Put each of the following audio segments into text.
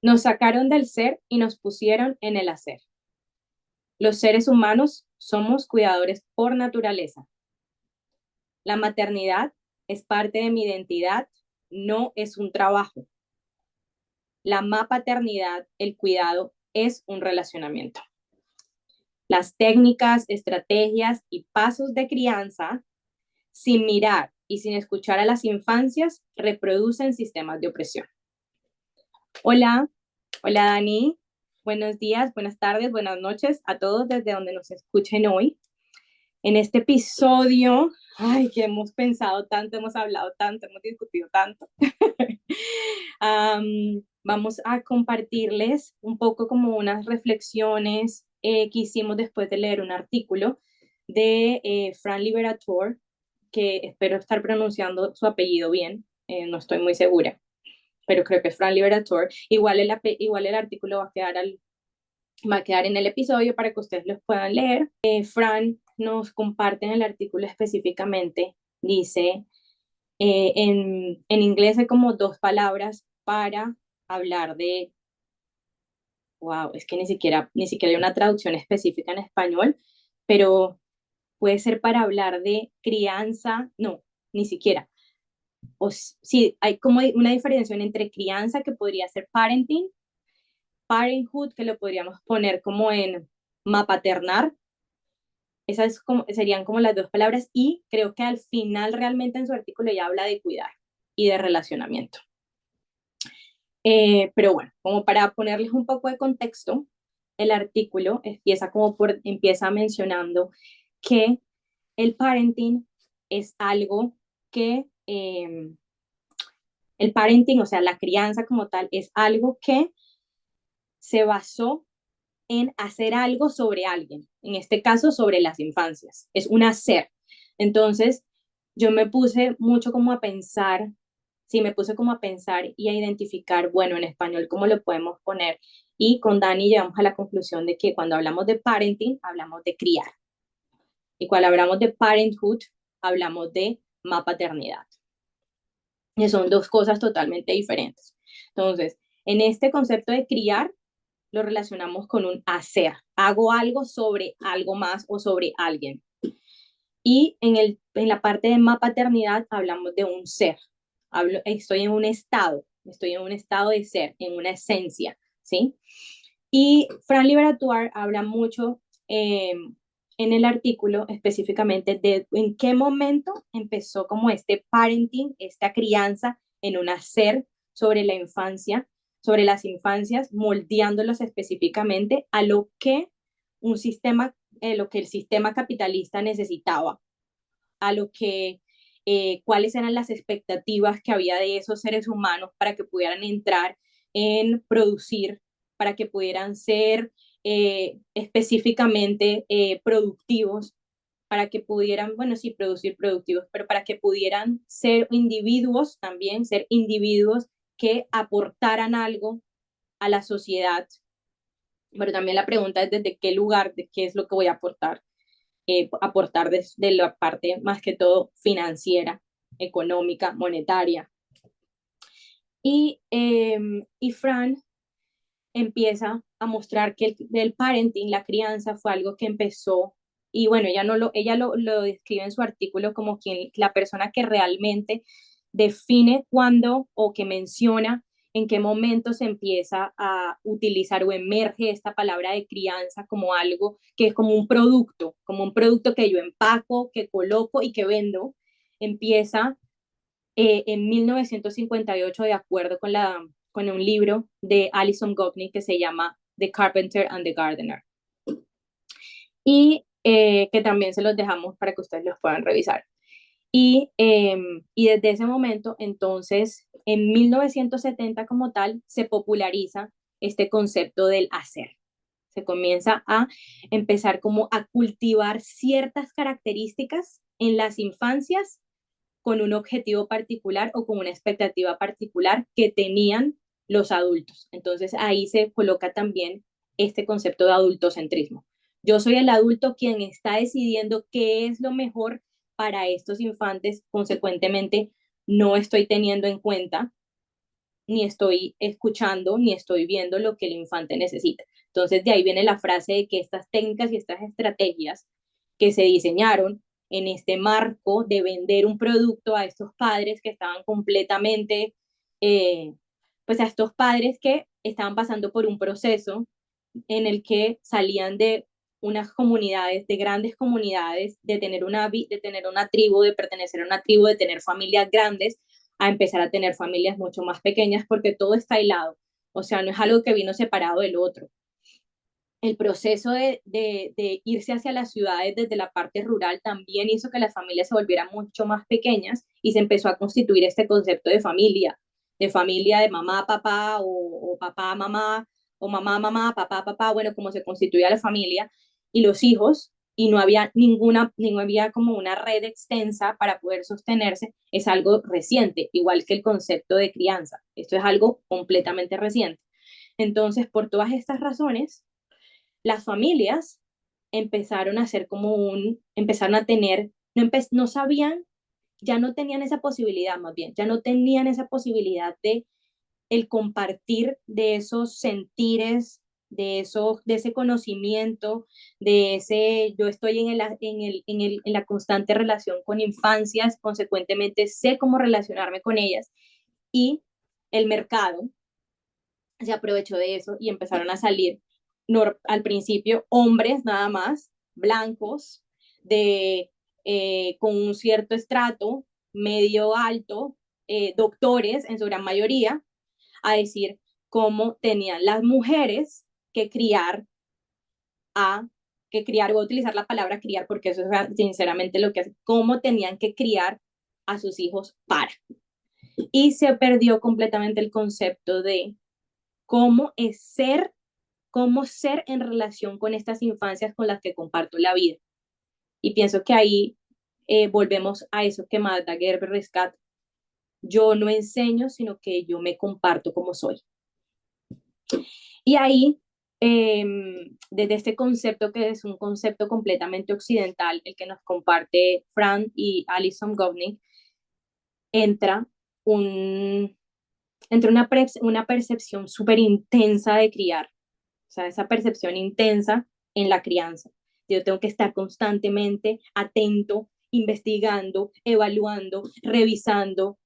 Nos sacaron del ser y nos pusieron en el hacer. Los seres humanos somos cuidadores por naturaleza. La maternidad es parte de mi identidad, no es un trabajo. La paternidad, el cuidado, es un relacionamiento. Las técnicas, estrategias y pasos de crianza, sin mirar y sin escuchar a las infancias, reproducen sistemas de opresión. Hola, hola Dani, buenos días, buenas tardes, buenas noches a todos desde donde nos escuchen hoy. En este episodio, ay, que hemos pensado tanto, hemos hablado tanto, hemos discutido tanto. Vamos a compartirles un poco como unas reflexiones que hicimos después de leer un artículo de Fran Liberator, que espero estar pronunciando su apellido bien, no estoy muy segura, pero creo que es Fran Liberator. Igual el artículo va a quedar en el episodio para que ustedes los puedan leer. Fran nos comparte en el artículo específicamente, dice, en inglés hay como dos palabras para hablar de, wow, es que ni siquiera hay una traducción específica en español, pero puede ser para hablar de crianza, no, ni siquiera. Sí, hay como una diferenciación entre crianza, que podría ser parenting, parenthood, que lo podríamos poner como en mapaternar. Serían como las dos palabras, y creo que al final realmente en su artículo ya habla de cuidar y de relacionamiento. Pero bueno, como para ponerles un poco de contexto, el artículo empieza mencionando que el parenting es algo que, el parenting, o sea, la crianza como tal, es algo que se basó en hacer algo sobre alguien, en este caso sobre las infancias, es un hacer. Entonces, yo me puse mucho como a pensar, sí, me puse como a pensar y a identificar, bueno, en español, ¿cómo lo podemos poner? Y con Dani llegamos a la conclusión de que cuando hablamos de parenting, hablamos de criar. Y cuando hablamos de parenthood, hablamos de paternidad. Y son dos cosas totalmente diferentes. Entonces, en este concepto de criar, lo relacionamos con un hacer. Hago algo sobre algo más o sobre alguien. Y en la parte de paternidad hablamos de un ser. Estoy en un estado de ser, en una esencia, ¿sí? Y Fran Liberatuar habla mucho en el artículo específicamente de en qué momento empezó como este parenting, esta crianza en un hacer sobre la infancia, sobre las infancias, moldeándolos específicamente a lo que el sistema capitalista necesitaba, a lo que cuáles eran las expectativas que había de esos seres humanos para que pudieran entrar en producir, para que pudieran ser específicamente productivos, para que pudieran, bueno, sí, producir productivos, pero para que pudieran ser individuos también, ser individuos que aportaran algo a la sociedad. Pero también la pregunta es desde qué lugar, de qué es lo que voy a aportar de la parte más que todo financiera, económica, monetaria. Y Fran empieza a mostrar que el parenting, la crianza, fue algo que empezó, y bueno, ella lo describe en su artículo como la persona que realmente define cuándo, o que menciona en qué momento se empieza a utilizar o emerge esta palabra de crianza como algo que es como un producto que yo empaco, que coloco y que vendo. Empieza en 1958, de acuerdo con un libro de Alison Gopnik que se llama The Carpenter and the Gardener, y que también se los dejamos para que ustedes los puedan revisar. Y desde ese momento, entonces, en 1970 como tal, se populariza este concepto del hacer. Se comienza a empezar como a cultivar ciertas características en las infancias con un objetivo particular o con una expectativa particular que tenían los adultos. Entonces ahí se coloca también este concepto de adultocentrismo. Yo soy el adulto quien está decidiendo qué es lo mejor para estos infantes, consecuentemente no estoy teniendo en cuenta ni estoy escuchando, ni estoy viendo lo que el infante necesita. Entonces, de ahí viene la frase de que estas técnicas y estas estrategias que se diseñaron en este marco de vender un producto a estos padres que estaban completamente, eh, pues a estos padres que estaban pasando por un proceso en el que salían de unas comunidades, de grandes comunidades, de tener una tribu, de pertenecer a una tribu, de tener familias grandes, a empezar a tener familias mucho más pequeñas porque todo está aislado. O sea, no es algo que vino separado del otro. El proceso de irse hacia las ciudades desde la parte rural también hizo que las familias se volvieran mucho más pequeñas y se empezó a constituir este concepto de familia de mamá, papá o papá, mamá o mamá, mamá, papá, papá, bueno, como se constituía la familia y los hijos y no había no había como una red extensa para poder sostenerse, es algo reciente, igual que el concepto de crianza. Esto es algo completamente reciente. Entonces, por todas estas razones, las familias empezaron a hacer empezaron a tener, no sabían, ya no tenían esa posibilidad más bien, ya no tenían esa posibilidad de el compartir de esos sentires, de ese conocimiento, de ese, yo estoy en la constante relación con infancias, consecuentemente sé cómo relacionarme con ellas y el mercado se aprovechó de eso y empezaron a salir al principio hombres nada más, blancos, con un cierto estrato, medio alto, doctores en su gran mayoría, a decir cómo tenían las mujeres que criar voy a utilizar la palabra criar porque eso es sinceramente lo que es, cómo tenían que criar a sus hijos para. Y se perdió completamente el concepto de cómo es cómo ser en relación con estas infancias con las que comparto la vida. Y pienso que ahí volvemos a eso que Magda Gerber rescata. Yo no enseño, sino que yo me comparto como soy. Y ahí, desde este concepto que es un concepto completamente occidental, el que nos comparte Fran y Alison Gopnik, entra, un, entra una percepción súper intensa de criar, o sea, esa percepción intensa en la crianza. Yo tengo que estar constantemente atento, investigando, evaluando, revisando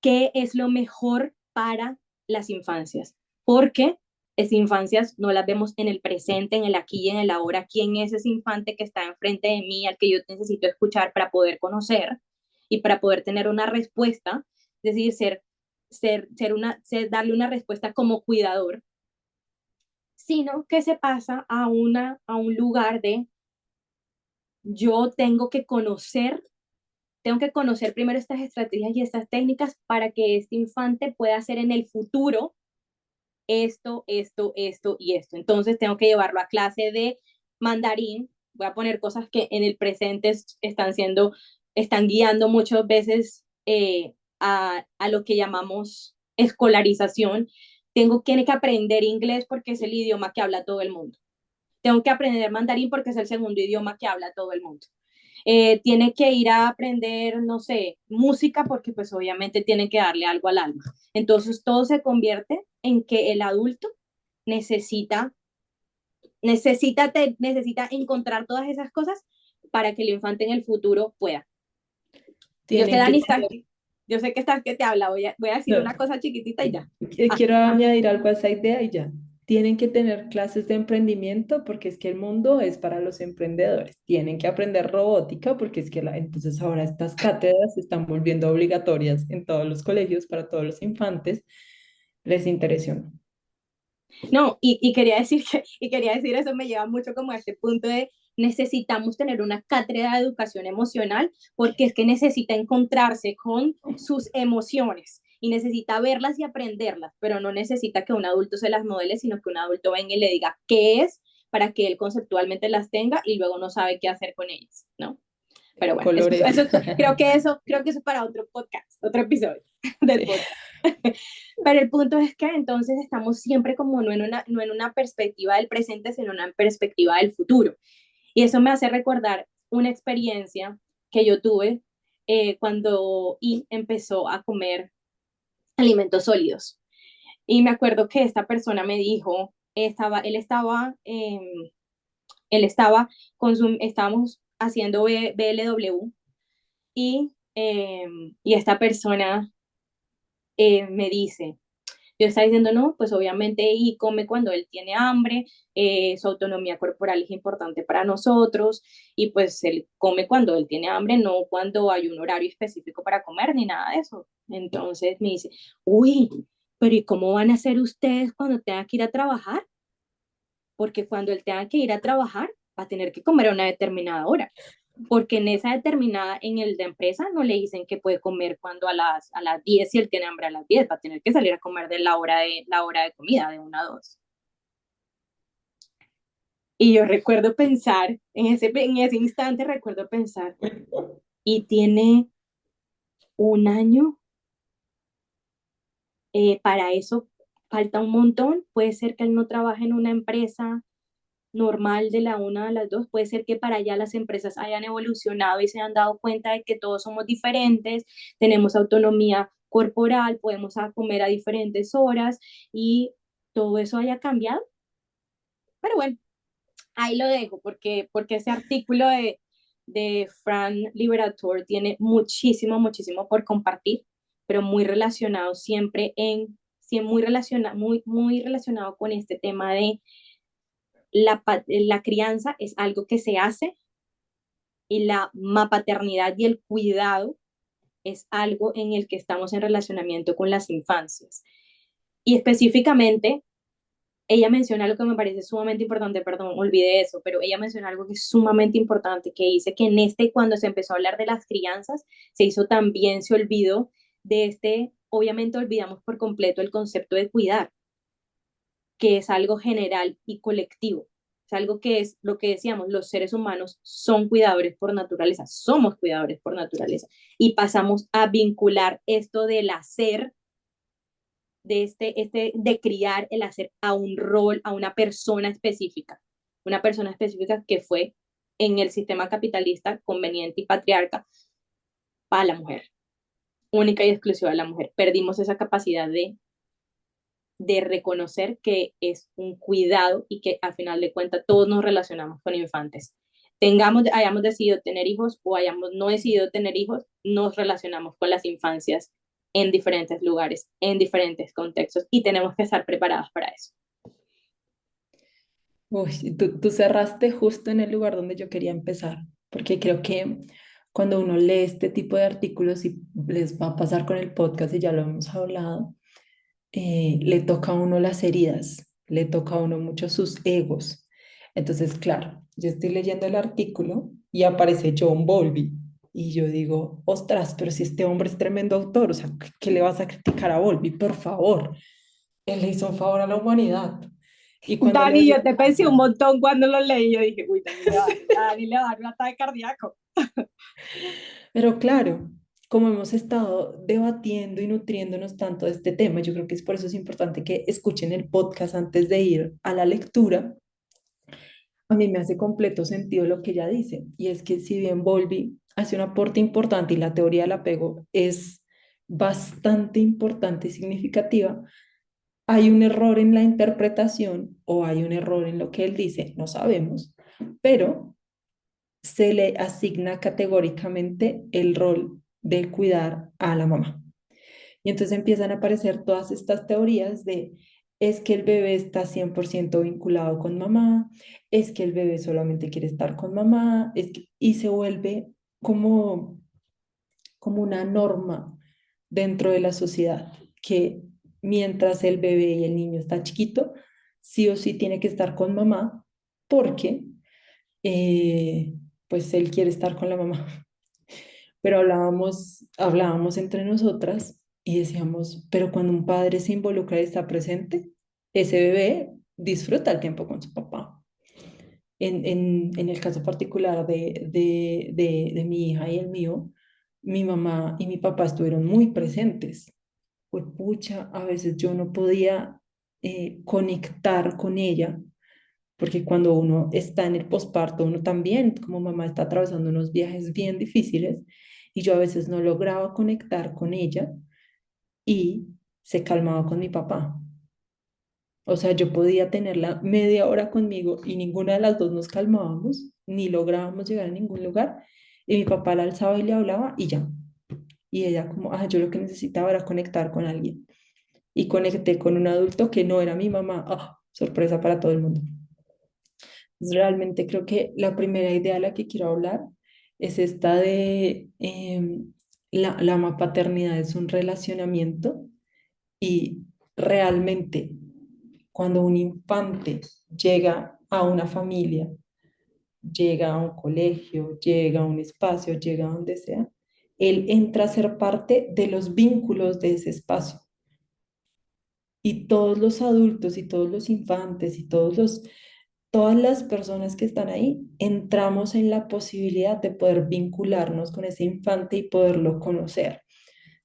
qué es lo mejor para las infancias, porque esas infancias no las vemos en el presente, en el aquí y en el ahora. ¿Quién es ese infante que está enfrente de mí, al que yo necesito escuchar para poder conocer y para poder tener una respuesta? Es decir, darle una respuesta como cuidador, sino que se pasa a un lugar de yo tengo que conocer primero estas estrategias y estas técnicas para que este infante pueda hacer en el futuro esto, esto, esto y esto. Entonces tengo que llevarlo a clase de mandarín. Voy a poner cosas que en el presente están guiando muchas veces a lo que llamamos escolarización. Tiene que aprender inglés porque es el idioma que habla todo el mundo. Tengo que aprender mandarín porque es el segundo idioma que habla todo el mundo. Tiene que ir a aprender, no sé, música porque pues obviamente tiene que darle algo al alma. Entonces todo se convierte en que el adulto necesita, necesita encontrar todas esas cosas para que el infante en el futuro pueda. Yo sé, Tienen que Dani, tener, yo sé que estás que te habla, voy a decir no, una cosa chiquitita y ya. quiero añadir algo a esa idea y ya. Tienen que tener clases de emprendimiento porque es que el mundo es para los emprendedores. Tienen que aprender robótica porque es que entonces ahora estas cátedras se están volviendo obligatorias en todos los colegios para todos los infantes. Les interesa o no. No, y quería decir eso me lleva mucho como a este punto de necesitamos tener una cátedra de educación emocional porque es que necesita encontrarse con sus emociones y necesita verlas y aprenderlas, pero no necesita que un adulto se las modele, sino que un adulto venga y le diga qué es para que él conceptualmente las tenga y luego no sabe qué hacer con ellas, ¿no? Pero bueno, Colores. creo que eso es para otro podcast, otro episodio del Sí. podcast. Pero el punto es que entonces estamos siempre como no en una perspectiva del presente, sino en una perspectiva del futuro. Y eso me hace recordar una experiencia que yo tuve cuando I empezó a comer alimentos sólidos. Y me acuerdo que esta persona me dijo, él estaba estábamos haciendo BLW y esta persona me dice, yo estaba diciendo, no, pues obviamente y come cuando él tiene hambre, su autonomía corporal es importante para nosotros y pues él come cuando él tiene hambre, no cuando hay un horario específico para comer ni nada de eso. Entonces me dice, uy, pero ¿y cómo van a hacer ustedes cuando tengan que ir a trabajar? Porque cuando él tenga que ir a trabajar va a tener que comer a una determinada hora, porque en esa determinada, en el de empresa, no le dicen que puede comer cuando a las 10 si él tiene hambre a las 10 va a tener que salir a comer de la hora de comida, de 1 a 2. Y yo recuerdo pensar, en ese instante recuerdo pensar, y tiene un año, para eso falta un montón, puede ser que él no trabaje en una empresa normal de la 1 a las 2, puede ser que para allá las empresas hayan evolucionado y se han dado cuenta de que todos somos diferentes, tenemos autonomía corporal, podemos comer a diferentes horas y todo eso haya cambiado. Pero bueno, ahí lo dejo porque ese artículo de Fran Liberator tiene muchísimo, muchísimo por compartir, pero muy relacionado muy relacionado con este tema de la crianza es algo que se hace y la paternidad y el cuidado es algo en el que estamos en relacionamiento con las infancias. Y específicamente, ella menciona algo que me parece sumamente importante, perdón, olvidé eso, pero ella menciona algo que es sumamente importante, que dice que cuando se empezó a hablar de las crianzas, se olvidó obviamente olvidamos por completo el concepto de cuidar, que es algo general y colectivo. Es algo que es lo que decíamos, los seres humanos son cuidadores por naturaleza, somos cuidadores por naturaleza. Y pasamos a vincular esto del hacer, de criar el hacer a un rol, a una persona específica que fue en el sistema capitalista conveniente y patriarca para la mujer, única y exclusiva de la mujer. Perdimos esa capacidad de reconocer que es un cuidado y que al final de cuentas todos nos relacionamos con infantes. Hayamos decidido tener hijos o hayamos no decidido tener hijos, nos relacionamos con las infancias en diferentes lugares, en diferentes contextos y tenemos que estar preparados para eso. Uy, tú cerraste justo en el lugar donde yo quería empezar, porque creo que cuando uno lee este tipo de artículos y les va a pasar con el podcast y ya lo hemos hablado, le toca a uno las heridas, le toca a uno mucho sus egos. Entonces, claro, yo estoy leyendo el artículo y aparece John Bowlby y yo digo, ostras, pero si este hombre es tremendo autor, o sea, ¿qué le vas a criticar a Bowlby? Por favor, él le hizo un favor a la humanidad. Y cuando Dani, lees yo te pensé un montón cuando lo leí. Yo dije, uy, Dani le va a dar un ataque cardíaco. pero claro, como hemos estado debatiendo y nutriéndonos tanto de este tema, yo creo que es por eso es importante que escuchen el podcast antes de ir a la lectura. A mí me hace completo sentido lo que ella dice, y es que si bien Bowlby hace un aporte importante y la teoría del apego es bastante importante y significativa, hay un error en la interpretación o hay un error en lo que él dice, no sabemos, pero se le asigna categóricamente el rol de cuidar a la mamá. Y entonces empiezan a aparecer todas estas teorías de es que el bebé está 100% vinculado con mamá, es que el bebé solamente quiere estar con mamá, y se vuelve como, como una norma dentro de la sociedad, que mientras el bebé y el niño está chiquito, sí o sí tiene que estar con mamá porque eh, pues él quiere estar con la mamá. Pero hablábamos entre nosotras y decíamos, pero cuando un padre se involucra y está presente, ese bebé disfruta el tiempo con su papá. En el caso particular de mi hija y el mío, mi mamá y mi papá estuvieron muy presentes. Pues pucha, a veces yo no podía conectar con ella porque cuando uno está en el posparto, uno también como mamá está atravesando unos viajes bien difíciles y yo a veces no lograba conectar con ella y se calmaba con mi papá. O sea, yo podía tenerla media hora conmigo y ninguna de las dos nos calmábamos, ni lográbamos llegar a ningún lugar. Y mi papá la alzaba y le hablaba y ya. Y ella como, yo lo que necesitaba era conectar con alguien. Y conecté con un adulto que no era mi mamá. Sorpresa para todo el mundo. Realmente creo que la primera idea de la que quiero hablar es esta de la paternidad es un relacionamiento y realmente cuando un infante llega a una familia, llega a un colegio, llega a un espacio, llega a donde sea, él entra a ser parte de los vínculos de ese espacio. Y todos los adultos y todos los infantes y todas las personas que están ahí, entramos en la posibilidad de poder vincularnos con ese infante y poderlo conocer.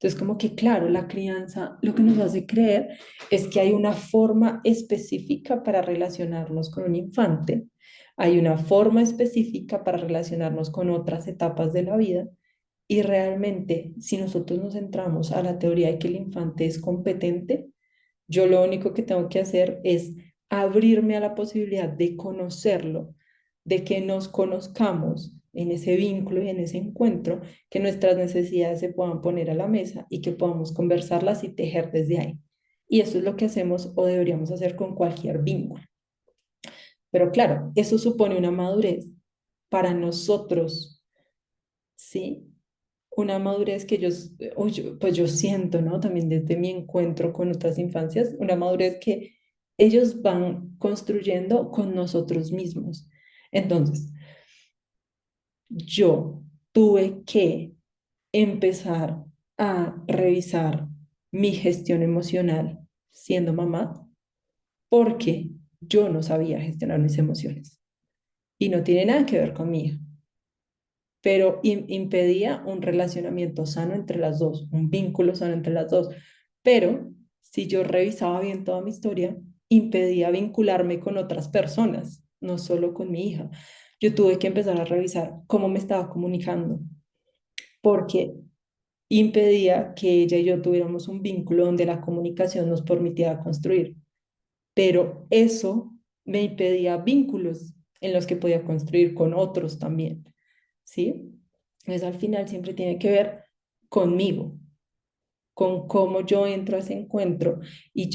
Entonces, como que claro, la crianza lo que nos hace creer es que hay una forma específica para relacionarnos con un infante, hay una forma específica para relacionarnos con otras etapas de la vida y realmente si nosotros nos centramos a la teoría de que el infante es competente, yo lo único que tengo que hacer es abrirme a la posibilidad de conocerlo, de que nos conozcamos en ese vínculo y en ese encuentro, que nuestras necesidades se puedan poner a la mesa y que podamos conversarlas y tejer desde ahí. Y eso es lo que hacemos o deberíamos hacer con cualquier vínculo. Pero claro, eso supone una madurez para nosotros, ¿sí? Una madurez que pues yo siento, ¿no? También desde mi encuentro con otras infancias, una madurez que ellos van construyendo con nosotros mismos. Entonces, yo tuve que empezar a revisar mi gestión emocional siendo mamá porque yo no sabía gestionar mis emociones y no tiene nada que ver con mi hija, pero impedía un relacionamiento sano entre las dos, un vínculo sano entre las dos. Pero si yo revisaba bien toda mi historia, impedía vincularme con otras personas, no solo con mi hija. Yo tuve que empezar a revisar cómo me estaba comunicando, porque impedía que ella y yo tuviéramos un vínculo donde la comunicación nos permitiera construir. Pero eso me impedía vínculos en los que podía construir con otros también, ¿sí? Entonces al final siempre tiene que ver conmigo, con cómo yo entro a ese encuentro. Y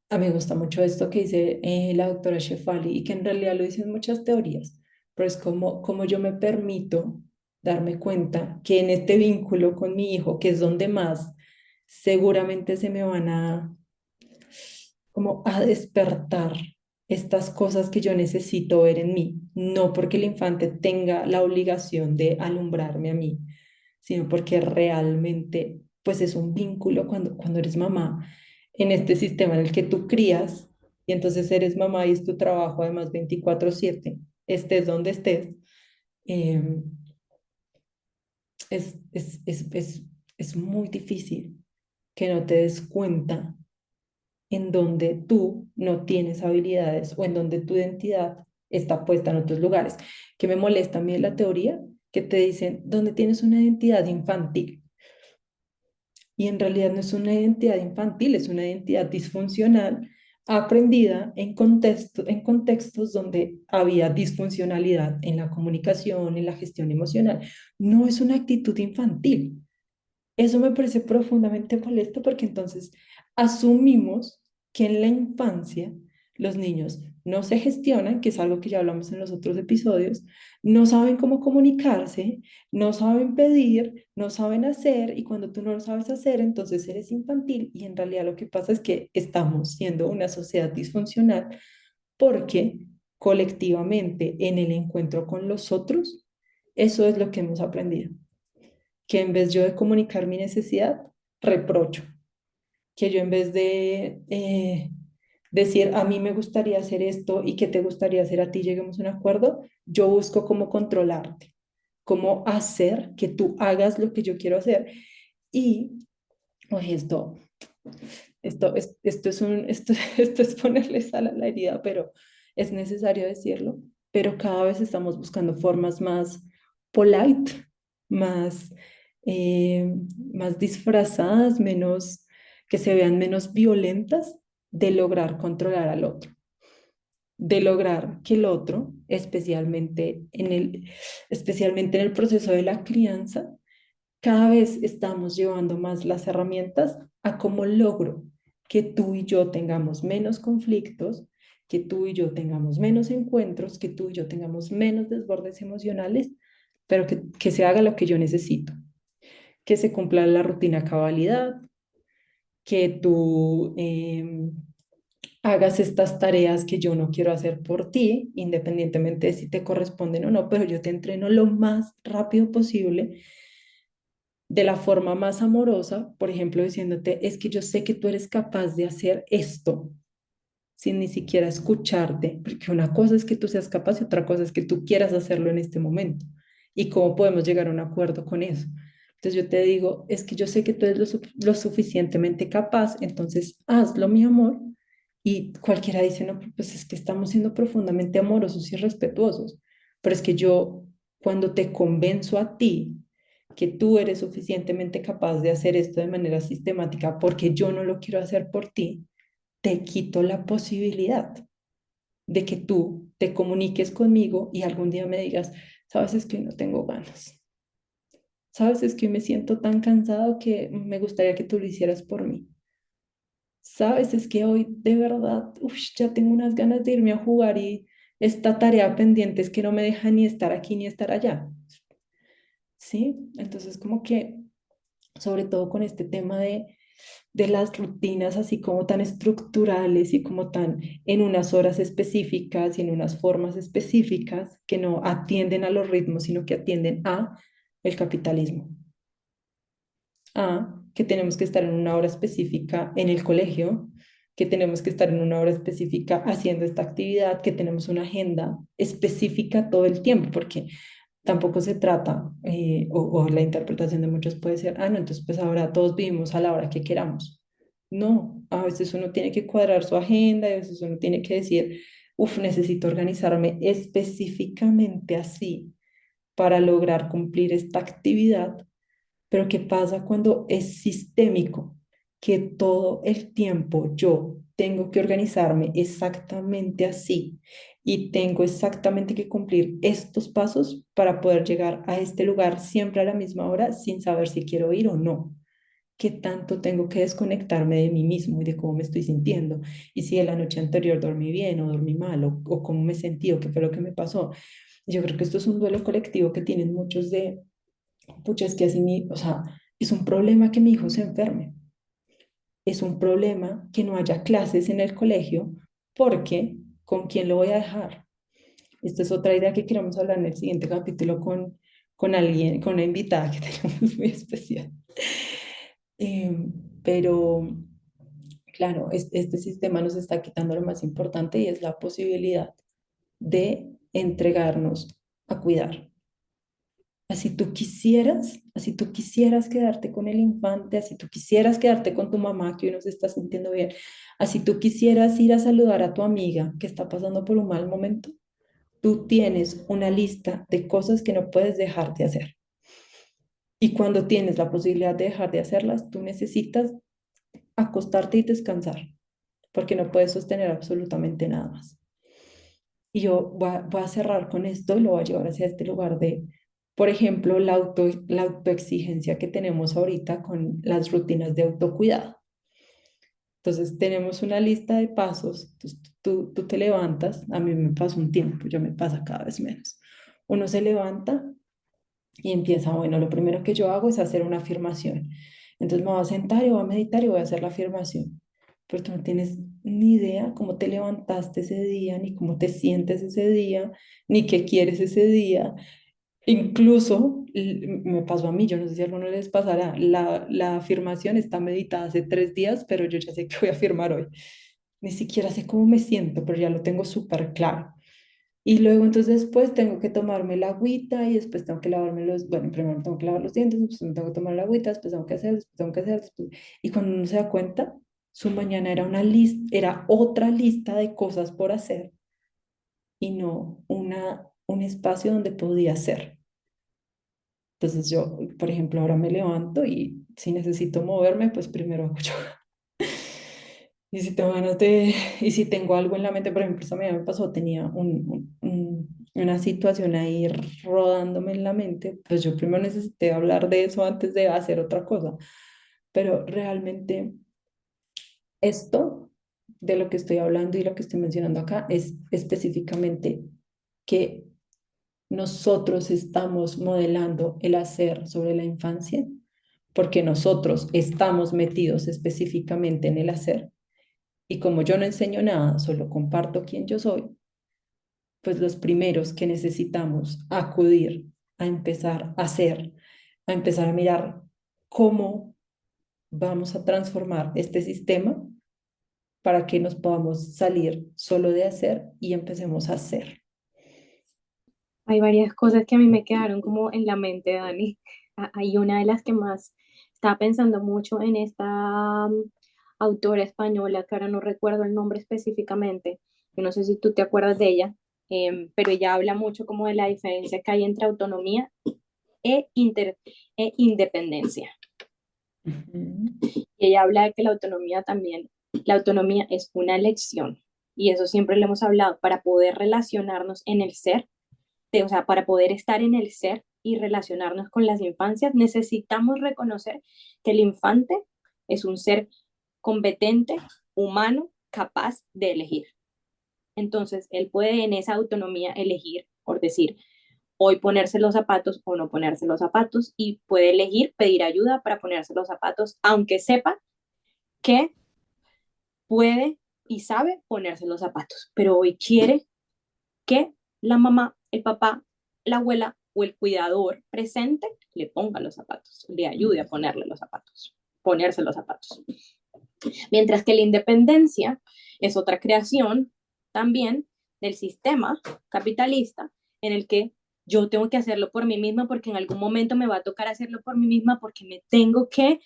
a mí me gusta mucho esto que dice la doctora Shefali y que en realidad lo dicen muchas teorías, pero es como yo me permito darme cuenta que en este vínculo con mi hijo, que es donde más seguramente se me van a como a despertar estas cosas que yo necesito ver en mí, no porque el infante tenga la obligación de alumbrarme a mí, sino porque realmente pues es un vínculo cuando eres mamá en este sistema en el que tú crías y entonces eres mamá y es tu trabajo además 24/7 estés donde estés, eh, es muy difícil que no te des cuenta en donde tú no tienes habilidades o en donde tu identidad está puesta en otros lugares. Que me molesta a mí la teoría que te dicen, ¿dónde tienes una identidad infantil? Y en realidad no es una identidad infantil, es una identidad disfuncional aprendida en contextos donde había disfuncionalidad en la comunicación, en la gestión emocional. No es una actitud infantil. Eso me parece profundamente molesto porque entonces asumimos que en la infancia los niños no se gestionan, que es algo que ya hablamos en los otros episodios, no saben cómo comunicarse, no saben pedir, no saben hacer y cuando tú no lo sabes hacer, entonces eres infantil y en realidad lo que pasa es que estamos siendo una sociedad disfuncional porque colectivamente en el encuentro con los otros, eso es lo que hemos aprendido que en vez yo de comunicar mi necesidad, reprocho, que yo en vez de decir, a mí me gustaría hacer esto y que te gustaría hacer a ti, lleguemos a un acuerdo, yo busco cómo controlarte, cómo hacer que tú hagas lo que yo quiero hacer. Y, oye, esto es ponerle sal a la herida, pero es necesario decirlo, pero cada vez estamos buscando formas más polite, más, más disfrazadas, menos que se vean menos violentas de lograr controlar al otro, de lograr que el otro, especialmente en el proceso de la crianza, cada vez estamos llevando más las herramientas a cómo logro que tú y yo tengamos menos conflictos, que tú y yo tengamos menos encuentros, que tú y yo tengamos menos desbordes emocionales, pero que se haga lo que yo necesito, que se cumpla la rutina a cabalidad, que tú hagas estas tareas que yo no quiero hacer por ti, independientemente de si te corresponden o no, pero yo te entreno lo más rápido posible, de la forma más amorosa, por ejemplo, diciéndote, es que yo sé que tú eres capaz de hacer esto sin ni siquiera escucharte, porque una cosa es que tú seas capaz y otra cosa es que tú quieras hacerlo en este momento. ¿Y cómo podemos llegar a un acuerdo con eso? Entonces yo te digo, es que yo sé que tú eres lo suficientemente capaz, entonces hazlo, mi amor. Y cualquiera dice, no, pues es que estamos siendo profundamente amorosos y respetuosos. Pero es que yo, cuando te convenzo a ti que tú eres suficientemente capaz de hacer esto de manera sistemática porque yo no lo quiero hacer por ti, te quito la posibilidad de que tú te comuniques conmigo y algún día me digas, sabes, es que hoy no tengo ganas. Sabes, es que hoy me siento tan cansado que me gustaría que tú lo hicieras por mí. Sabes, es que hoy de verdad, ya tengo unas ganas de irme a jugar y esta tarea pendiente es que no me deja ni estar aquí ni estar allá. ¿Sí? Entonces, como que, sobre todo con este tema de las rutinas así como tan estructurales y como tan en unas horas específicas y en unas formas específicas que no atienden a los ritmos, sino que atienden a el capitalismo, a que tenemos que estar en una hora específica en el colegio, que tenemos que estar en una hora específica haciendo esta actividad, que tenemos una agenda específica todo el tiempo, porque tampoco se trata, o la interpretación de muchos puede ser, no, entonces pues ahora todos vivimos a la hora que queramos. No, a veces uno tiene que cuadrar su agenda, y a veces uno tiene que decir, necesito organizarme específicamente así para lograr cumplir esta actividad. Pero ¿qué pasa cuando es sistémico? Que todo el tiempo yo tengo que organizarme exactamente así y tengo exactamente que cumplir estos pasos para poder llegar a este lugar siempre a la misma hora sin saber si quiero ir o no. ¿Qué tanto tengo que desconectarme de mí mismo y de cómo me estoy sintiendo? Y si de la noche anterior dormí bien o dormí mal o cómo me sentí o qué fue lo que me pasó. Yo creo que esto es un duelo colectivo que tienen muchos de, pucha, es que así o sea, es un problema que mi hijo se enferme, es un problema que no haya clases en el colegio, porque ¿con quién lo voy a dejar? Esta es otra idea que queremos hablar en el siguiente capítulo con alguien, con una invitada que tenemos muy especial. Pero claro, este sistema nos está quitando lo más importante y es la posibilidad de entregarnos a cuidar. Así tú quisieras quedarte con el infante, así tú quisieras quedarte con tu mamá que hoy no se está sintiendo bien, así tú quisieras ir a saludar a tu amiga que está pasando por un mal momento, tú tienes una lista de cosas que no puedes dejar de hacer. Y cuando tienes la posibilidad de dejar de hacerlas, tú necesitas acostarte y descansar, porque no puedes sostener absolutamente nada más. Y yo voy a cerrar con esto, lo voy a llevar hacia este lugar de, por ejemplo, la autoexigencia que tenemos ahorita con las rutinas de autocuidado. Entonces, tenemos una lista de pasos. Entonces, tú te levantas, a mí me pasa un tiempo, ya me pasa cada vez menos. Uno se levanta y empieza, bueno, lo primero que yo hago es hacer una afirmación. Entonces me voy a sentar y voy a meditar y voy a hacer la afirmación. Pero tú no tienes ni idea cómo te levantaste ese día, ni cómo te sientes ese día, ni qué quieres ese día. Incluso me pasó a mí, yo no sé si a alguno les pasará, la afirmación está meditada hace 3 días, pero yo ya sé que voy a afirmar hoy. Ni siquiera sé cómo me siento, pero ya lo tengo súper claro. Y luego entonces después tengo que tomarme la agüita y después tengo que lavarme bueno, primero tengo que lavar los dientes, después me tengo que tomar la agüita, después tengo que hacer, después tengo que hacer, después... Y cuando uno se da cuenta, su mañana era una lista, era otra lista de cosas por hacer y no un espacio donde podía hacer. Entonces yo, por ejemplo, ahora me levanto y si necesito moverme, pues primero hago yoga. Y si tengo ganas de, y si tengo algo en la mente, por ejemplo, eso me pasó, tenía una situación ahí rodándome en la mente, pues yo primero necesité hablar de eso antes de hacer otra cosa. Pero realmente esto de lo que estoy hablando y lo que estoy mencionando acá es específicamente que nosotros estamos modelando el hacer sobre la infancia, porque nosotros estamos metidos específicamente en el hacer. Y como yo no enseño nada, solo comparto quién yo soy, pues los primeros que necesitamos acudir a empezar a hacer, a empezar a mirar cómo vamos a transformar este sistema para que nos podamos salir solo de hacer y empecemos a hacer. Hay varias cosas que a mí me quedaron como en la mente, Dani. Hay una de las que más estaba pensando mucho en esta autora española, que ahora no recuerdo el nombre específicamente. Yo no sé si tú te acuerdas de ella, pero ella habla mucho como de la diferencia que hay entre autonomía e independencia. Ujú. Y ella habla de que la autonomía también, la autonomía es una elección. Y eso siempre lo hemos hablado, para poder relacionarnos en el ser, o sea, para poder estar en el ser y relacionarnos con las infancias, necesitamos reconocer que el infante es un ser competente, humano, capaz de elegir. Entonces, él puede en esa autonomía elegir, por decir, hoy ponerse los zapatos o no ponerse los zapatos, y puede elegir pedir ayuda para ponerse los zapatos, aunque sepa que puede y sabe ponerse los zapatos, pero hoy quiere que la mamá, el papá, la abuela o el cuidador presente le ponga los zapatos, le ayude a ponerle los zapatos, ponerse los zapatos. Mientras que la independencia es otra creación también del sistema capitalista en el que yo tengo que hacerlo por mí misma porque en algún momento me va a tocar hacerlo por mí misma porque me tengo que,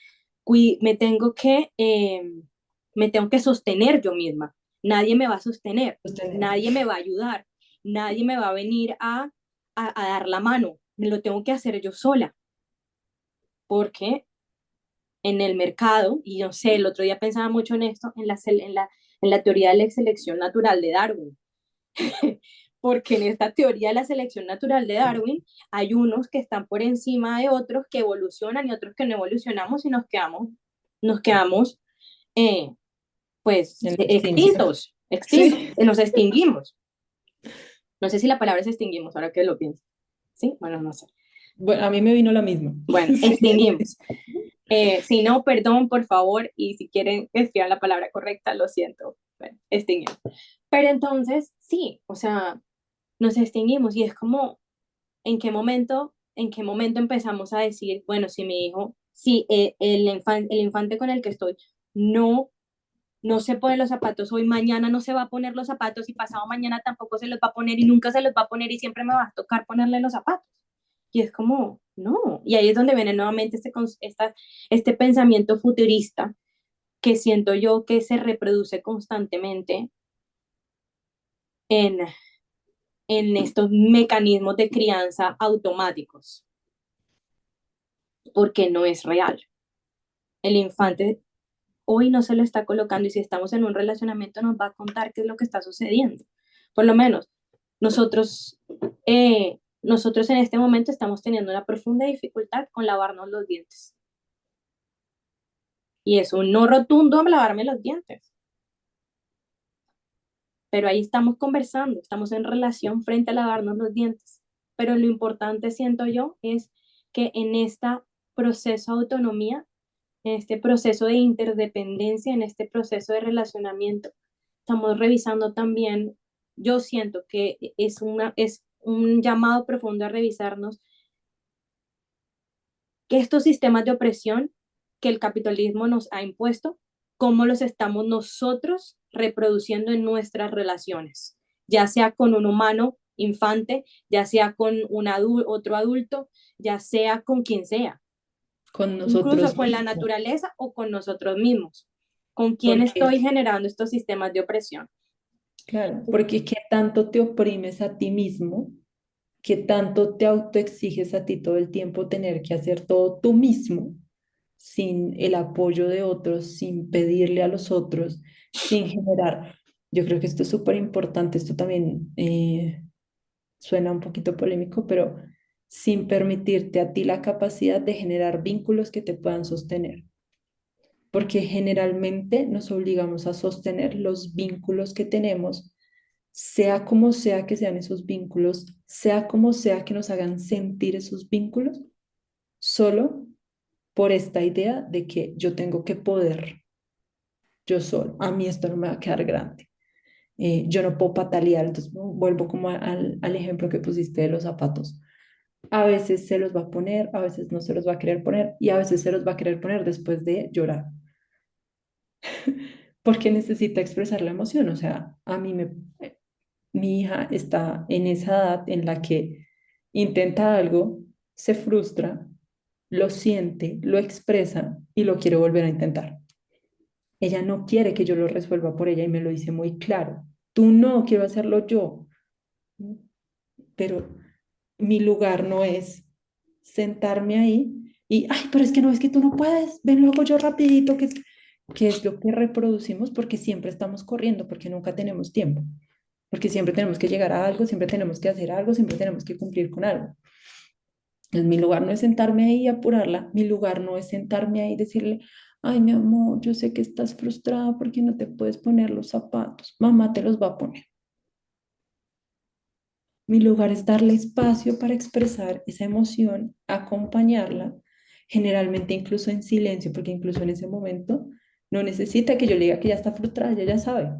me tengo que sostener yo misma. Nadie me va a sostener, Sostener. nadie me va a ayudar, nadie me va a venir a dar la mano. Me lo tengo que hacer yo sola porque en el mercado, y yo sé, el otro día pensaba mucho en esto, en la teoría de la selección natural de Darwin, porque en esta teoría de la selección natural de Darwin hay unos que están por encima de otros que evolucionan y otros que no evolucionamos y nos quedamos eh, pues En la extinción. extintos, Sí. nos extinguimos. No sé si la palabra es extinguimos, ahora que lo pienso. ¿Sí? Bueno, no sé. Bueno, a mí me vino la misma. Bueno, Sí. extinguimos. Si no, perdón, por favor, y si quieren que escriban la palabra correcta, lo siento. Bueno, extinguimos. Pero entonces, sí, o sea, nos extinguimos y es como, en qué momento empezamos a decir, bueno, si mi hijo, si el infante con el que estoy no, no se pone los zapatos hoy, mañana no se va a poner los zapatos y pasado mañana tampoco se los va a poner y nunca se los va a poner y siempre me va a tocar ponerle los zapatos. Y es como, no. Y ahí es donde viene nuevamente este pensamiento futurista que siento yo que se reproduce constantemente en, en estos mecanismos de crianza automáticos, porque no es real. El infante hoy no se lo está colocando y si estamos en un relacionamiento nos va a contar qué es lo que está sucediendo. Por lo menos nosotros, nosotros en este momento estamos teniendo una profunda dificultad con lavarnos los dientes. Y es un no rotundo a lavarme los dientes. Pero ahí estamos conversando, estamos en relación frente a lavarnos los dientes. Pero lo importante, siento yo, es que en este proceso de autonomía, en este proceso de interdependencia, en este proceso de relacionamiento, estamos revisando también, yo siento que es un llamado profundo a revisarnos que estos sistemas de opresión que el capitalismo nos ha impuesto, cómo los estamos nosotros reproduciendo en nuestras relaciones, ya sea con un humano infante, ya sea con otro adulto, ya sea con quien sea, Con incluso nosotros con la mismos. naturaleza o con nosotros mismos. ¿Con quién Porque, estoy generando estos sistemas de opresión? claro, porque qué tanto te oprimes a ti mismo, qué tanto te autoexiges a ti todo el tiempo tener que hacer todo tú mismo, sin el apoyo de otros, sin pedirle a los otros, sin generar. Yo creo que esto es súper importante, esto también suena un poquito polémico, pero sin permitirte a ti la capacidad de generar vínculos que te puedan sostener, porque generalmente nos obligamos a sostener los vínculos que tenemos, sea como sea que sean esos vínculos, sea como sea que nos hagan sentir esos vínculos, solo por esta idea de que yo tengo que poder yo solo, a mí esto no me va a quedar grande. Yo no puedo patalear, entonces vuelvo como al ejemplo que pusiste de los zapatos. A veces se los va a poner, a veces no se los va a querer poner y a veces se los va a querer poner después de llorar, porque necesita expresar la emoción. O sea, mi hija está en esa edad en la que intenta algo, se frustra, lo siente, lo expresa y lo quiere volver a intentar. Ella no quiere que yo lo resuelva por ella y me lo dice muy claro. Tú no, quiero hacerlo yo. Pero mi lugar no es sentarme ahí y, ay, pero es que no, es que tú no puedes, ven, lo hago yo rapidito, que es lo que reproducimos porque siempre estamos corriendo, porque nunca tenemos tiempo, porque siempre tenemos que llegar a algo, siempre tenemos que hacer algo, siempre tenemos que cumplir con algo. Entonces, mi lugar no es sentarme ahí y apurarla, mi lugar no es sentarme ahí y decirle, ay, mi amor, yo sé que estás frustrada porque no te puedes poner los zapatos, mamá te los va a poner. Mi lugar es darle espacio para expresar esa emoción, acompañarla, generalmente incluso en silencio, porque incluso en ese momento no necesita que yo le diga que ya está frustrada, ella ya sabe.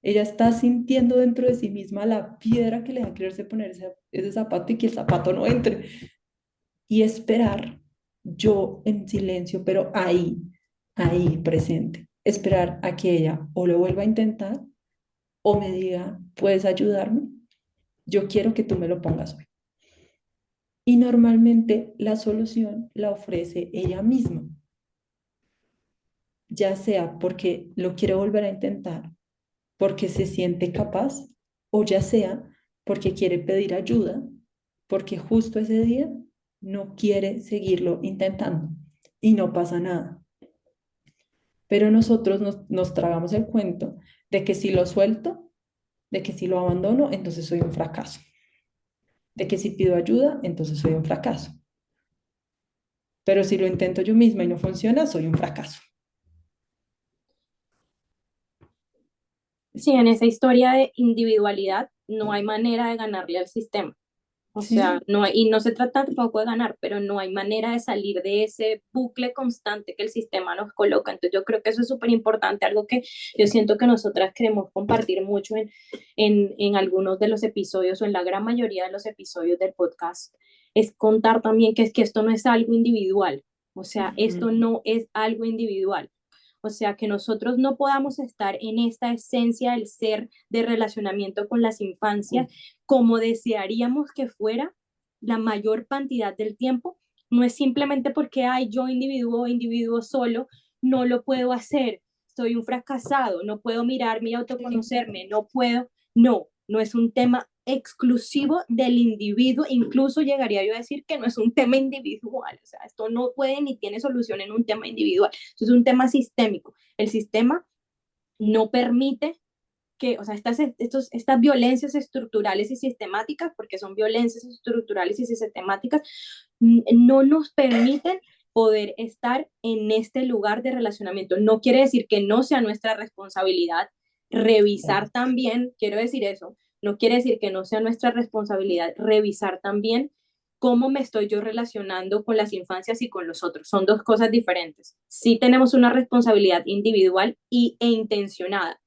Ella está sintiendo dentro de sí misma la piedra que le da quererse poner ese zapato y que el zapato no entre. Y esperar yo en silencio, pero ahí presente. Esperar a que ella o lo vuelva a intentar o me diga, ¿puedes ayudarme? Yo quiero que tú me lo pongas hoy. Y normalmente la solución la ofrece ella misma, ya sea porque lo quiere volver a intentar, porque se siente capaz, o ya sea porque quiere pedir ayuda, porque justo ese día no quiere seguirlo intentando y no pasa nada. Pero nosotros nos tragamos el cuento de que si lo suelto, de que si lo abandono, entonces soy un fracaso. De que si pido ayuda, entonces soy un fracaso. Pero si lo intento yo misma y no funciona, soy un fracaso. Sí, en esa historia de individualidad no hay manera de ganarle al sistema. O sea, Sí, no hay, y no se trata tampoco de ganar, pero no hay manera de salir de ese bucle constante que el sistema nos coloca. Entonces yo creo que eso es súper importante, algo que yo siento que nosotras queremos compartir mucho en algunos de los episodios o en la gran mayoría de los episodios del podcast, es contar también que es que esto no es algo individual. O sea, esto ujú, no es algo individual. O sea, que nosotros no podamos estar en esta esencia del ser de relacionamiento con las infancias como desearíamos que fuera la mayor cantidad del tiempo, no es simplemente porque, ay, yo individuo solo, no lo puedo hacer, soy un fracasado, no puedo mirarme y sí, autoconocerme, no puedo, no es un tema exclusivo del individuo, incluso llegaría yo a decir que no es un tema individual, o sea, esto no puede ni tiene solución en un tema individual, esto es un tema sistémico. El sistema no permite que, o sea, estas violencias estructurales y sistemáticas, porque son violencias estructurales y sistemáticas, no nos permiten poder estar en este lugar de relacionamiento. No quiere decir que no sea nuestra responsabilidad revisar también, quiero decir eso, no quiere decir que no sea nuestra responsabilidad revisar también cómo me estoy yo relacionando con las infancias y con los otros. Son dos cosas diferentes. Sí tenemos una responsabilidad individual e intencionada,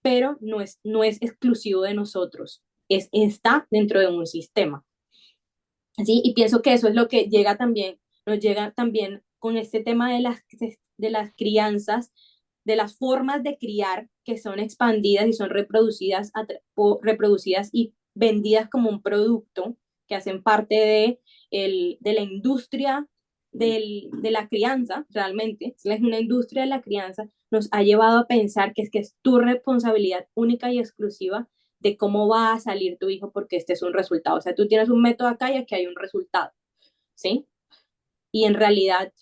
pero no es exclusivo de nosotros, está dentro de un sistema. ¿Sí? Y pienso que eso es lo que nos llega también con este tema de las crianzas, de las formas de criar que son expandidas y son reproducidas y vendidas como un producto, que hacen parte de la industria de la crianza, realmente, es una industria de la crianza, nos ha llevado a pensar que es tu responsabilidad única y exclusiva de cómo va a salir tu hijo porque este es un resultado. O sea, tú tienes un método acá y aquí hay un resultado, ¿sí? Y en realidad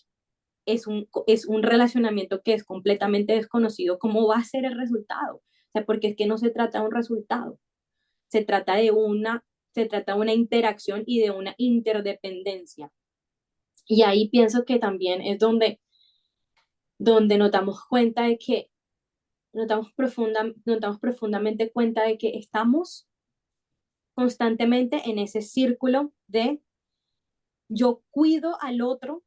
es un relacionamiento que es completamente desconocido. ¿Cómo va a ser el resultado? O sea, porque es que no se trata de un resultado, se trata de una, se trata de una interacción y de una interdependencia. Y ahí pienso que también es donde nos damos cuenta de que, nos damos profundamente cuenta de que estamos constantemente en ese círculo de yo cuido al otro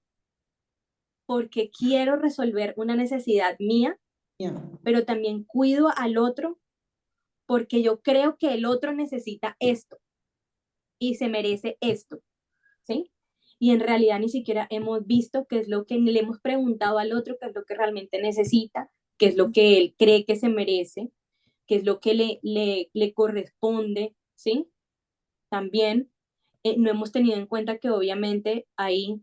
porque quiero resolver una necesidad mía, Ya. pero también cuido al otro porque yo creo que el otro necesita esto y se merece esto, ¿sí? Y en realidad ni siquiera hemos visto qué es lo que le hemos preguntado al otro, qué es lo que realmente necesita, qué es lo que él cree que se merece, qué es lo que le corresponde, ¿sí? También no hemos tenido en cuenta que obviamente ahí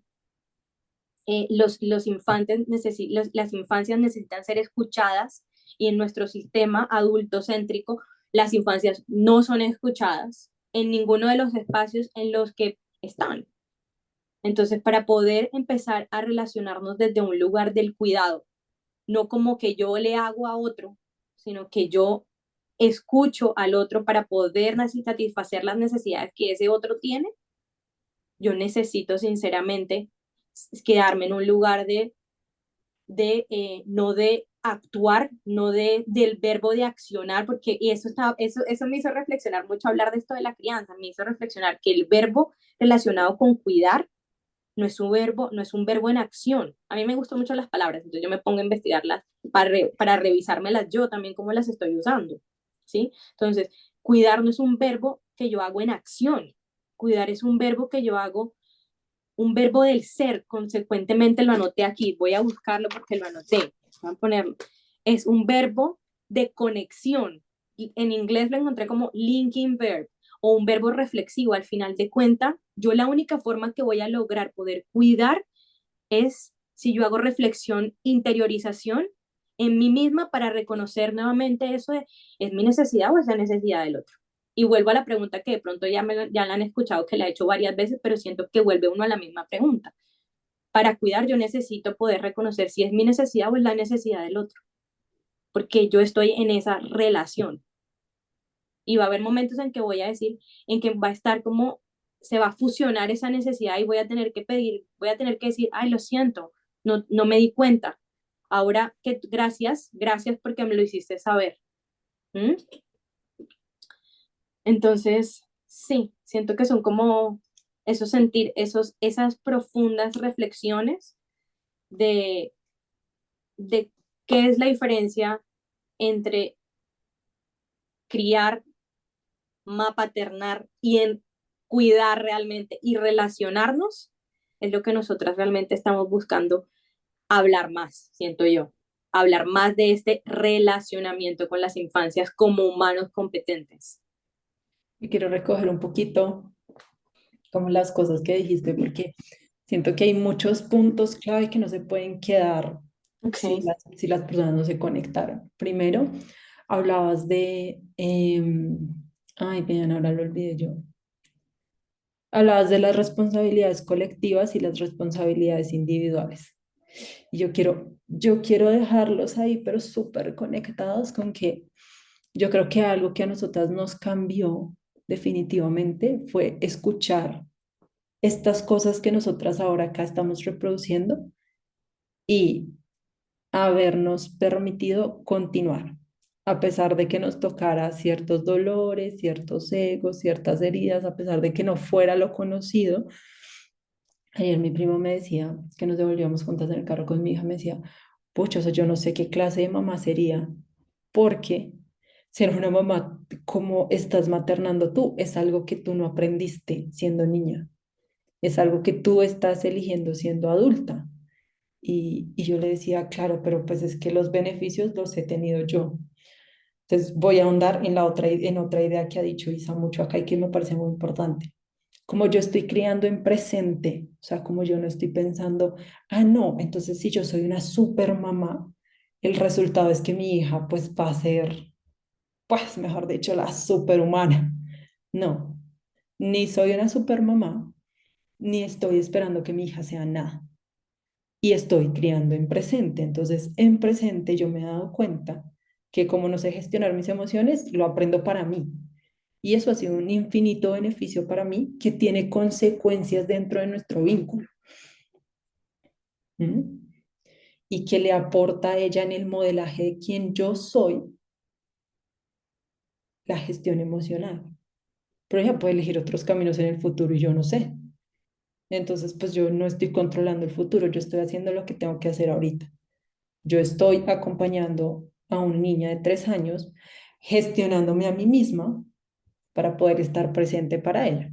los infantes las infancias necesitan ser escuchadas y en nuestro sistema adultocéntrico las infancias no son escuchadas en ninguno de los espacios en los que están. Entonces, para poder empezar a relacionarnos desde un lugar del cuidado, no como que yo le hago a otro, sino que yo escucho al otro para poder satisfacer las necesidades que ese otro tiene, yo necesito sinceramente quedarme en un lugar no de actuar, no del verbo de accionar, porque y eso me hizo reflexionar mucho hablar de esto de la crianza, me hizo reflexionar que el verbo relacionado con cuidar no es un verbo en acción. A mí me gustan mucho las palabras, entonces yo me pongo a investigarlas para revisármelas yo también cómo las estoy usando, ¿sí? Entonces, cuidar no es un verbo que yo hago en acción, cuidar es un verbo que yo hago un verbo del ser, consecuentemente lo anoté aquí, voy a buscarlo porque lo anoté, voy a ponerlo, es un verbo de conexión, en inglés lo encontré como linking verb o un verbo reflexivo, al final de cuenta, yo la única forma que voy a lograr poder cuidar es si yo hago reflexión, interiorización en mí misma para reconocer nuevamente eso de, ¿es mi necesidad o es la necesidad del otro? Y vuelvo a la pregunta que de pronto ya la han escuchado, que la he hecho varias veces, pero siento que vuelve uno a la misma pregunta. Para cuidar yo necesito poder reconocer si es mi necesidad o es la necesidad del otro, porque yo estoy en esa relación. Y va a haber momentos en que voy a decir, en que va a estar como, se va a fusionar esa necesidad y voy a tener que pedir, voy a tener que decir, ay, lo siento, no me di cuenta. Ahora que gracias porque me lo hiciste saber. ¿Mm? Entonces, sí, siento que son como esas profundas reflexiones de, de qué es la diferencia entre criar, paternar y en cuidar realmente y relacionarnos, es lo que nosotras realmente estamos buscando hablar más, siento yo, hablar más de este relacionamiento con las infancias como humanos competentes. Y quiero recoger un poquito como las cosas que dijiste, porque siento que hay muchos puntos clave que no se pueden quedar Ok. si las personas no se conectaron. Primero, hablabas de, ay, bien, ahora lo olvidé yo. Hablabas de las responsabilidades colectivas y las responsabilidades individuales. Y yo quiero dejarlos ahí, pero súper conectados con que yo creo que algo que a nosotras nos cambió definitivamente fue escuchar estas cosas que nosotras ahora acá estamos reproduciendo y habernos permitido continuar, a pesar de que nos tocara ciertos dolores, ciertos egos, ciertas heridas, a pesar de que no fuera lo conocido. Ayer mi primo me decía que nos devolvíamos juntas en el carro con mi hija, me decía, pucha, o sea, yo no sé qué clase de mamá sería, porque ser una mamá como estás maternando tú es algo que tú no aprendiste siendo niña, es algo que tú estás eligiendo siendo adulta. Y yo le decía, claro, pero pues es que los beneficios los he tenido yo. Entonces voy a ahondar en otra idea que ha dicho Isa mucho acá y que me parece muy importante. Como yo estoy criando en presente, o sea, como yo no estoy pensando, ah, no, entonces si yo soy una super mamá, el resultado es que mi hija pues va a ser, pues mejor dicho, la superhumana. No, ni soy una super mamá, ni estoy esperando que mi hija sea nada. y estoy criando en presente. Entonces, en presente yo me he dado cuenta que como no sé gestionar mis emociones, lo aprendo para mí. Y eso ha sido un infinito beneficio para mí que tiene consecuencias dentro de nuestro vínculo. ¿Mm? Y que le aporta a ella en el modelaje de quien yo soy la gestión emocional. Pero ella puede elegir otros caminos en el futuro y yo no sé. Entonces, pues yo no estoy controlando el futuro, yo estoy haciendo lo que tengo que hacer ahorita. Yo estoy acompañando a una niña de 3 años, gestionándome a mí misma para poder estar presente para ella.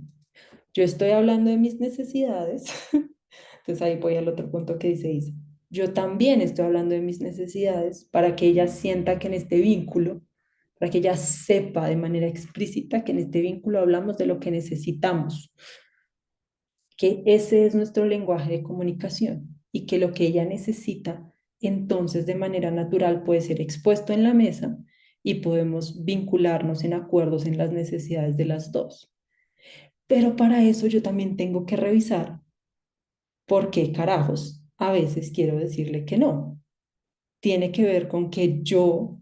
Yo estoy hablando de mis necesidades. Entonces ahí voy al otro punto que dice Isa. Yo también estoy hablando de mis necesidades para que ella sienta que en este vínculo, para que ella sepa de manera explícita que en este vínculo hablamos de lo que necesitamos, que ese es nuestro lenguaje de comunicación y que lo que ella necesita, entonces de manera natural puede ser expuesto en la mesa y podemos vincularnos en acuerdos en las necesidades de las dos. Pero para eso yo también tengo que revisar por qué carajos a veces quiero decirle que no. Tiene que ver con que yo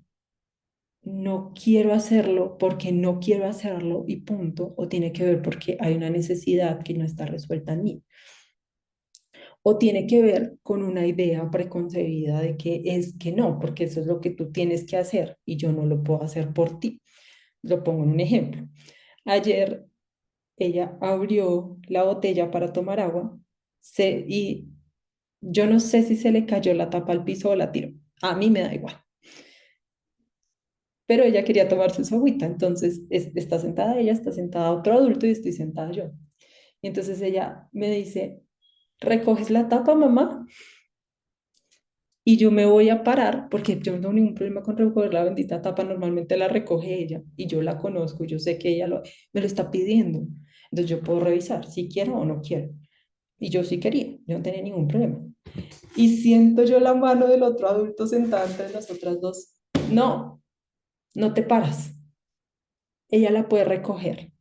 no quiero hacerlo porque no quiero hacerlo y punto, o tiene que ver porque hay una necesidad que no está resuelta en mí. O tiene que ver con una idea preconcebida de que es que no, porque eso es lo que tú tienes que hacer y yo no lo puedo hacer por ti. Lo pongo en un ejemplo. Ayer ella abrió la botella para tomar agua y yo no sé si se le cayó la tapa al piso o la tiró. A mí me da igual. Pero ella quería tomarse su agüita, entonces está sentada ella, está sentada otro adulto y estoy sentada yo. Y entonces ella me dice, ¿recoges la tapa, mamá? Y yo me voy a parar, porque yo no tengo ningún problema con recoger la bendita tapa, normalmente la recoge ella y yo la conozco, yo sé que me lo está pidiendo. Entonces yo puedo revisar si quiero o no quiero. Y yo sí quería, yo no tenía ningún problema. Y siento yo la mano del otro adulto sentada entre nosotras dos. No, no te paras. Ella la puede recoger.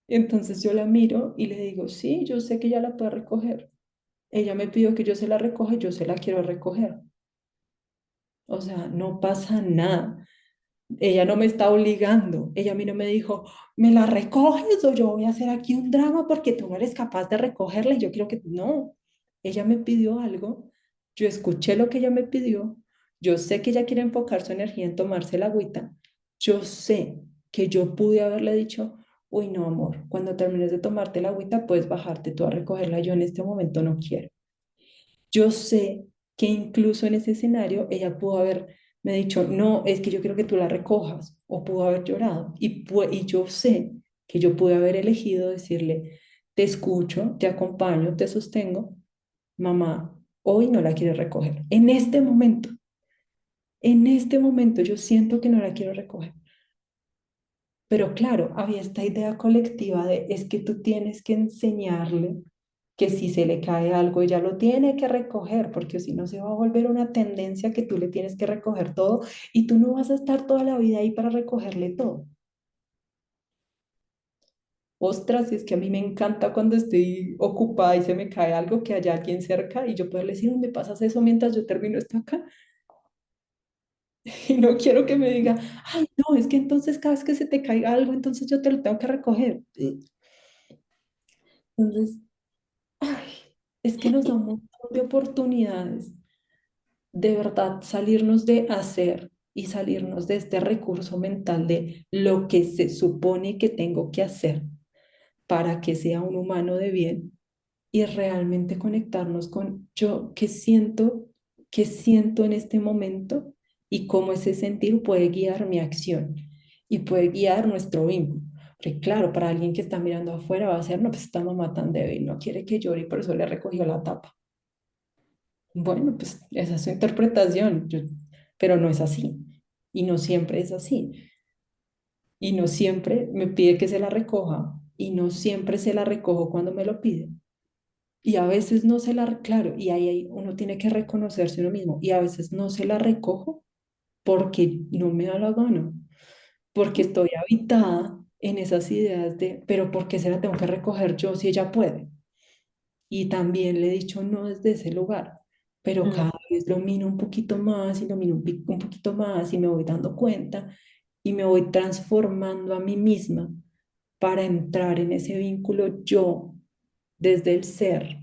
Entonces yo la miro y le digo, sí, yo sé que ella la puede recoger. Ella me pidió que yo se la recoja y yo se la quiero recoger. O sea, no pasa nada. Ella no me está obligando. Ella a mí no me dijo, ¿me la recoges o yo voy a hacer aquí un drama porque tú no eres capaz de recogerla y yo quiero que... No, ella me pidió algo, yo escuché lo que ella me pidió, yo sé que ella quiere enfocar su energía en tomarse la agüita, yo sé que yo pude haberle dicho, uy, no, amor, cuando termines de tomarte la agüita puedes bajarte tú a recogerla, yo en este momento no quiero. Yo sé que incluso en ese escenario ella pudo haberme dicho, no, es que yo quiero que tú la recojas, o pudo haber llorado. Y yo sé que yo pude haber elegido decirle, te escucho, te acompaño, te sostengo, mamá, hoy no la quiero recoger. En este momento yo siento que no la quiero recoger. Pero claro, había esta idea colectiva de es que tú tienes que enseñarle que si se le cae algo, ella lo tiene que recoger, porque si no se va a volver una tendencia que tú le tienes que recoger todo y tú no vas a estar toda la vida ahí para recogerle todo. Ostras, es que a mí me encanta cuando estoy ocupada y se me cae algo que haya alguien cerca y yo puedo decir, ¿dónde pasas eso mientras yo termino esto acá? Y no quiero que me diga, ay, no, es que entonces cada vez que se te caiga algo, entonces yo te lo tengo que recoger. Entonces, ay, es que nos da un montón de oportunidades de verdad salirnos de hacer y salirnos de este recurso mental de lo que se supone que tengo que hacer para que sea un humano de bien y realmente conectarnos con yo qué siento en este momento y cómo ese sentir puede guiar mi acción y puede guiar nuestro vínculo. Porque claro, para alguien que está mirando afuera va a ser, no, pues esta mamá tan débil, no quiere que llore y por eso le recogió la tapa. Bueno, pues esa es su interpretación, pero no es así. Y no siempre es así. Y no siempre me pide que se la recoja. Y no siempre se la recojo cuando me lo pide. Y a veces no se la, claro, y ahí uno tiene que reconocerse uno mismo. Y a veces no se la recojo porque no me da la gana. Porque estoy habitada en esas ideas de, pero ¿por qué se la tengo que recoger yo si ella puede? y también le he dicho no desde ese lugar, pero Mm. cada vez lo miro un poquito más y lo miro un poquito más y me voy dando cuenta y me voy transformando a mí misma para entrar en ese vínculo yo desde el ser,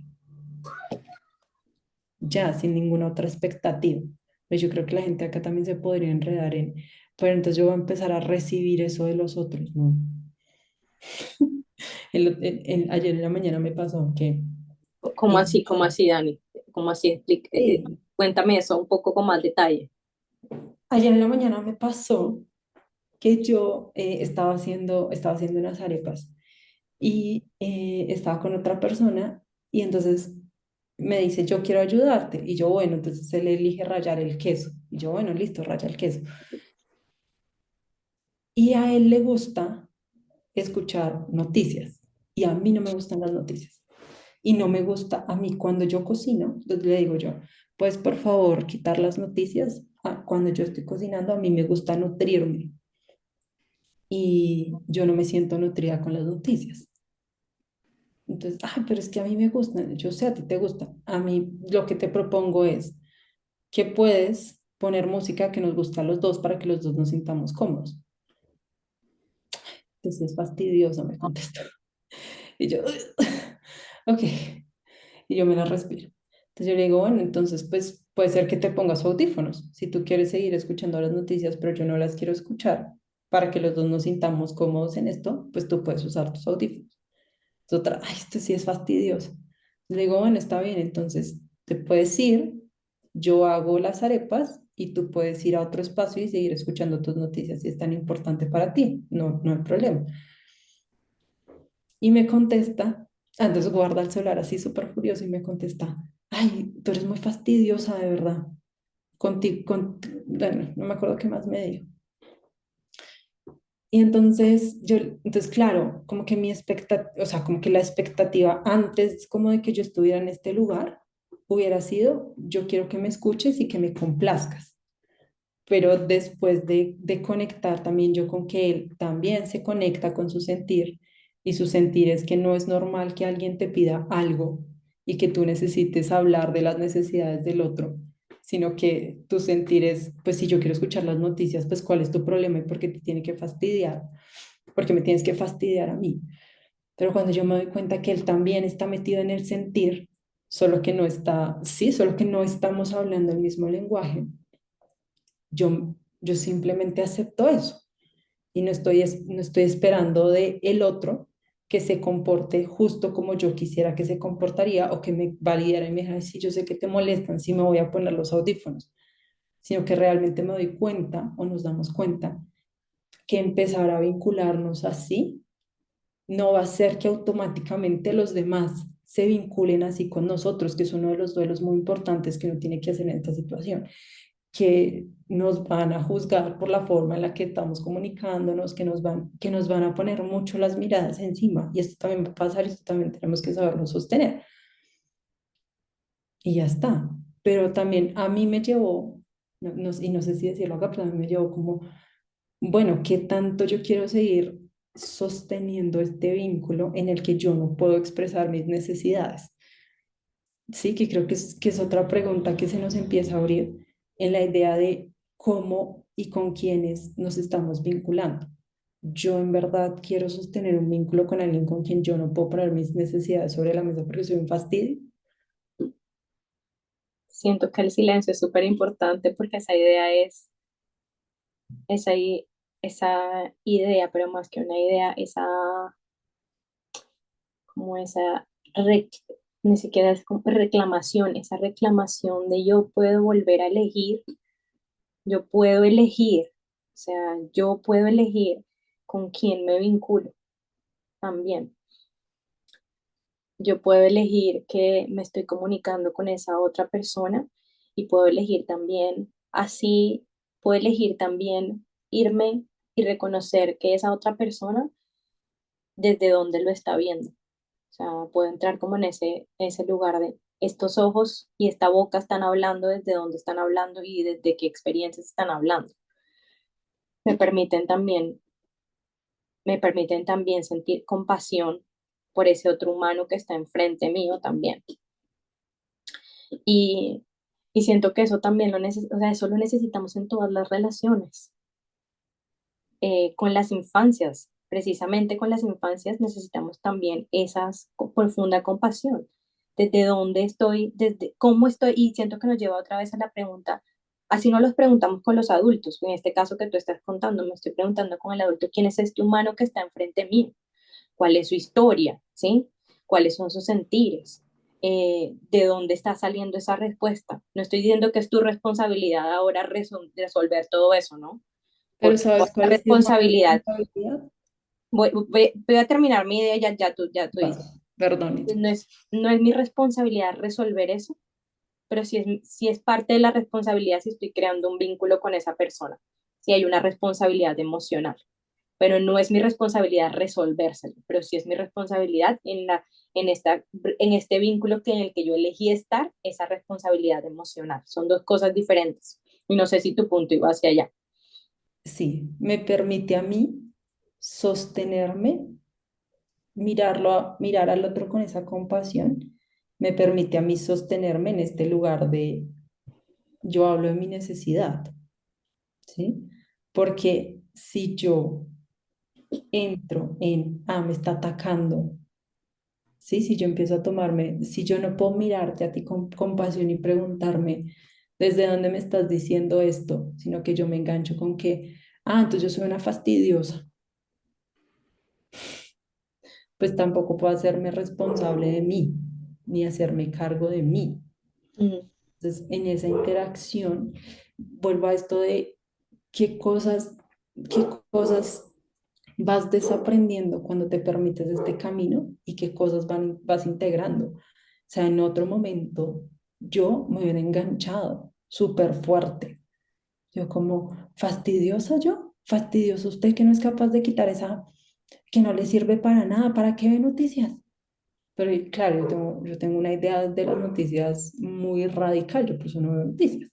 ya sin ninguna otra expectativa. Pues yo creo que la gente acá también se podría enredar en, pero entonces yo voy a empezar a recibir eso de los otros, ¿no? Ayer en la mañana me pasó que, y, Cómo así, Dani? ¿Cómo así? sí, Cuéntame eso un poco con más detalle. ayer en la mañana me pasó que yo estaba haciendo unas arepas y estaba con otra persona y entonces me dice, yo quiero ayudarte. Y yo, bueno, entonces él elige rallar el queso. Y yo, bueno, listo, raya el queso. Y a él le gusta escuchar noticias y a mí no me gustan las noticias. Y no me gusta a mí cuando yo cocino, entonces le digo yo, pues por favor quitar las noticias. Cuando yo estoy cocinando, a mí me gusta nutrirme y yo no me siento nutrida con las noticias. Entonces, pero es que a mí me gustan, yo sé a ti te gusta. A mí lo que te propongo es que puedes poner música que nos gusta a los dos para que los dos nos sintamos cómodos. Entonces es fastidioso, me contestó. Y yo, ok, y yo me la respiro. Entonces yo le digo, bueno, entonces pues puede ser que te pongas audífonos. Si tú quieres seguir escuchando las noticias, pero yo no las quiero escuchar, para que los dos nos sintamos cómodos en esto, pues tú puedes usar tus audífonos. Entonces, otra, ay, esto sí es fastidioso. Le digo, bueno, está bien, entonces te puedes ir, yo hago las arepas y tú puedes ir a otro espacio y seguir escuchando tus noticias si es tan importante para ti. No, no hay problema. Y me contesta, entonces guarda el celular así súper furioso y me contesta, ay, tú eres muy fastidiosa, de verdad. Contigo, bueno, no me acuerdo qué más me dijo. Y entonces entonces claro, como que mi expectativa, o sea, como que la expectativa antes como de que yo estuviera en este lugar hubiera sido, yo quiero que me escuches y que me complazcas. Pero después de conectar también yo con que él también se conecta con su sentir y su sentir es que no es normal que alguien te pida algo y que tú necesites hablar de las necesidades del otro, sino que tu sentir es, pues si yo quiero escuchar las noticias, pues cuál es tu problema y por qué te tiene que fastidiar, porque me tienes que fastidiar a mí. Pero cuando yo me doy cuenta que él también está metido en el sentir, solo que no está, sí, solo que no estamos hablando el mismo lenguaje, yo simplemente acepto eso y no estoy esperando de el otro que se comporte justo como yo quisiera que se comportaría o que me validara y me dijera, sí, yo sé que te molestan, sí me voy a poner los audífonos, sino que realmente me doy cuenta o nos damos cuenta que empezar a vincularnos así no va a ser que automáticamente los demás se vinculen así con nosotros, que es uno de los duelos muy importantes que uno tiene que hacer en esta situación, que nos van a juzgar por la forma en la que estamos comunicándonos, que nos van a poner mucho las miradas encima. Y esto también va a pasar y esto también tenemos que saberlo sostener. Y ya está. Pero también a mí me llevó, y no sé si decirlo acá, pero a mí me llevó como, bueno, ¿qué tanto yo quiero seguir sosteniendo este vínculo en el que yo no puedo expresar mis necesidades? Sí, que creo que es otra pregunta que se nos empieza a abrir en la idea de cómo y con quiénes nos estamos vinculando. Yo en verdad quiero sostener un vínculo con alguien con quien yo no puedo poner mis necesidades sobre la mesa porque soy un fastidio. Siento que el silencio es súper importante porque esa idea es, esa, esa idea, pero más que una idea, como esa, rec- ni siquiera es como reclamación, esa reclamación de yo puedo volver a elegir, yo puedo elegir, o sea, yo puedo elegir con quién me vinculo también. Yo puedo elegir que me estoy comunicando con esa otra persona y puedo elegir también, así puedo elegir también irme y reconocer que esa otra persona desde donde lo está viendo. O sea, puedo entrar como en ese lugar de estos ojos y esta boca están hablando desde dónde están hablando y desde qué experiencias están hablando. Me permiten también, me permiten también sentir compasión por ese otro humano que está enfrente mío también. Y, y siento que eso también o sea, eso lo necesitamos en todas las relaciones, con las infancias, precisamente con las infancias necesitamos también esa profunda compasión. Desde dónde estoy, desde cómo estoy, y siento que nos lleva otra vez a la pregunta, así no los preguntamos con los adultos, en este caso que tú estás contando, me estoy preguntando con el adulto, ¿quién es este humano que está enfrente mío? ¿Cuál es su historia? ¿Sí? ¿Cuáles son sus sentires? ¿De dónde está saliendo esa respuesta? No estoy diciendo que es tu responsabilidad ahora resolver todo eso, ¿no? Pero Porque ¿sabes la cuál es mi responsabilidad, responsabilidad? voy a terminar mi idea, ya tú Va, dices, perdón. no es mi responsabilidad resolver eso, pero sí es parte de la responsabilidad si estoy creando un vínculo con esa persona, si hay una responsabilidad emocional, pero no es mi responsabilidad resolvérselo, pero sí es mi responsabilidad en este vínculo en el que yo elegí estar, esa responsabilidad emocional. Son dos cosas diferentes. Y no sé si tu punto iba hacia allá. Sí, me permite a mí sostenerme, mirar al otro con esa compasión, me permite a mí sostenerme en este lugar de yo hablo de mi necesidad, ¿sí? Porque si yo entro en, me está atacando, ¿sí? Si yo empiezo a tomarme, si yo no puedo mirarte a ti con compasión y preguntarme desde dónde me estás diciendo esto, sino que yo me engancho con que, entonces yo soy una fastidiosa, pues tampoco puedo hacerme responsable de mí, ni hacerme cargo de mí. Ujú. Entonces, en esa interacción, vuelvo a esto de qué cosas, qué cosas vas desaprendiendo cuando te permites este camino y qué cosas vas integrando. O sea, en otro momento yo me hubiera enganchado súper fuerte. Yo como, fastidiosa yo, fastidioso usted que no es capaz de quitar esa, que no le sirve para nada, ¿para qué ve noticias? Pero claro, yo tengo una idea de las noticias muy radical, yo por eso no veo noticias.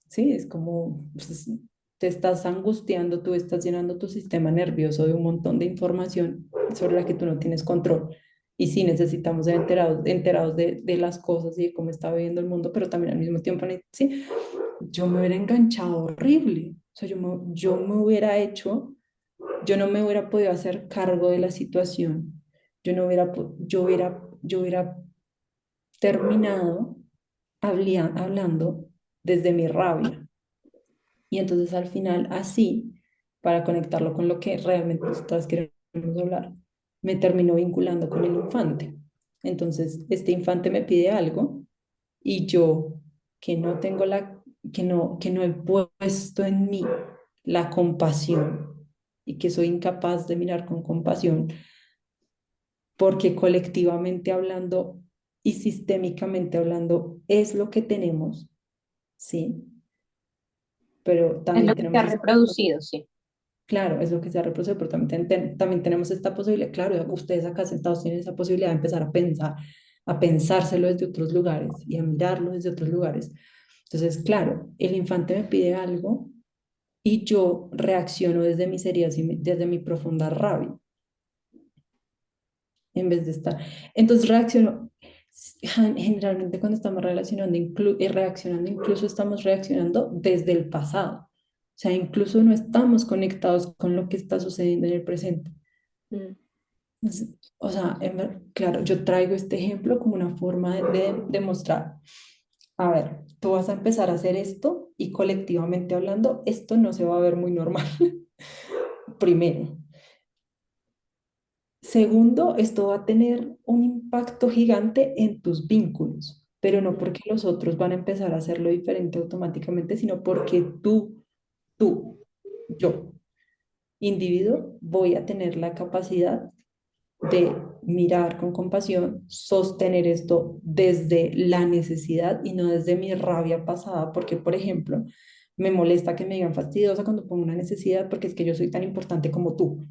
Sí, es como pues, te estás angustiando, tú estás llenando tu sistema nervioso de un montón de información sobre la que tú no tienes control. Y sí, necesitamos ser enterados de las cosas y de cómo está viviendo el mundo, pero también al mismo tiempo, sí, yo me hubiera enganchado horrible. O sea, yo me hubiera hecho, yo no me hubiera podido hacer cargo de la situación. Yo hubiera terminado hablando desde mi rabia. Y entonces al final, así, para conectarlo con lo que realmente nosotros queremos hablar, me terminó vinculando con el infante. Entonces, este infante me pide algo y yo, que no tengo que no he puesto en mí la compasión y que soy incapaz de mirar con compasión, porque colectivamente hablando y sistémicamente hablando es lo que tenemos, ¿sí? Pero Es lo también que se ha tenemos reproducido, sí. claro, es lo que se ha reproducido, pero también tenemos esta posibilidad, claro, ustedes acá sentados tienen esa posibilidad de empezar a pensárselo desde otros lugares y a mirarlo desde otros lugares. Entonces, claro, el infante me pide algo y yo reacciono desde mis heridas y desde mi profunda rabia, en vez de estar. Entonces, reacciono, generalmente cuando estamos reaccionando, incluso estamos reaccionando desde el pasado. O sea, incluso no estamos conectados con lo que está sucediendo en el presente. Mm. O sea, claro, yo traigo este ejemplo como una forma de demostrar, a ver, tú vas a empezar a hacer esto y colectivamente hablando, esto no se va a ver muy normal, primero. Segundo, esto va a tener un impacto gigante en tus vínculos, pero no porque los otros van a empezar a hacerlo diferente automáticamente, sino porque tú, yo, individuo, voy a tener la capacidad de mirar con compasión, sostener esto desde la necesidad y no desde mi rabia pasada, porque, por ejemplo, me molesta que me digan fastidiosa cuando pongo una necesidad porque es que yo soy tan importante como tú.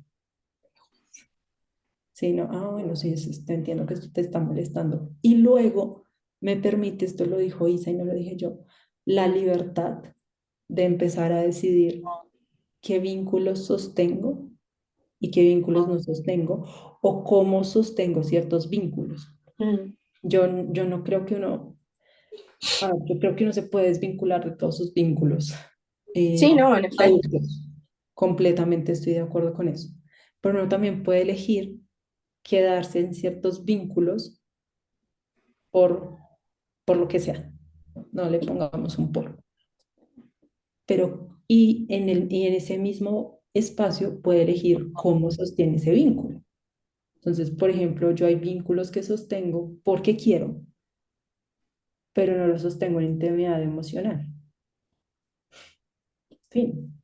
Sí, no, bueno, sí, te entiendo que esto te está molestando. Y luego me permite, esto lo dijo Isa y no lo dije yo, la libertad de empezar a decidir qué vínculos sostengo y qué vínculos no sostengo o cómo sostengo ciertos vínculos. Mm. Yo no creo que uno, yo creo que uno se puede desvincular de todos sus vínculos Sí, no, en efecto. adultos. Completamente estoy de acuerdo con eso. Pero uno también puede elegir quedarse en ciertos vínculos por, por lo que sea. No le pongamos un por. Pero, y en ese mismo espacio puede elegir cómo sostiene ese vínculo. Entonces, por ejemplo, yo hay vínculos que sostengo porque quiero, pero no los sostengo en intimidad emocional. Fin.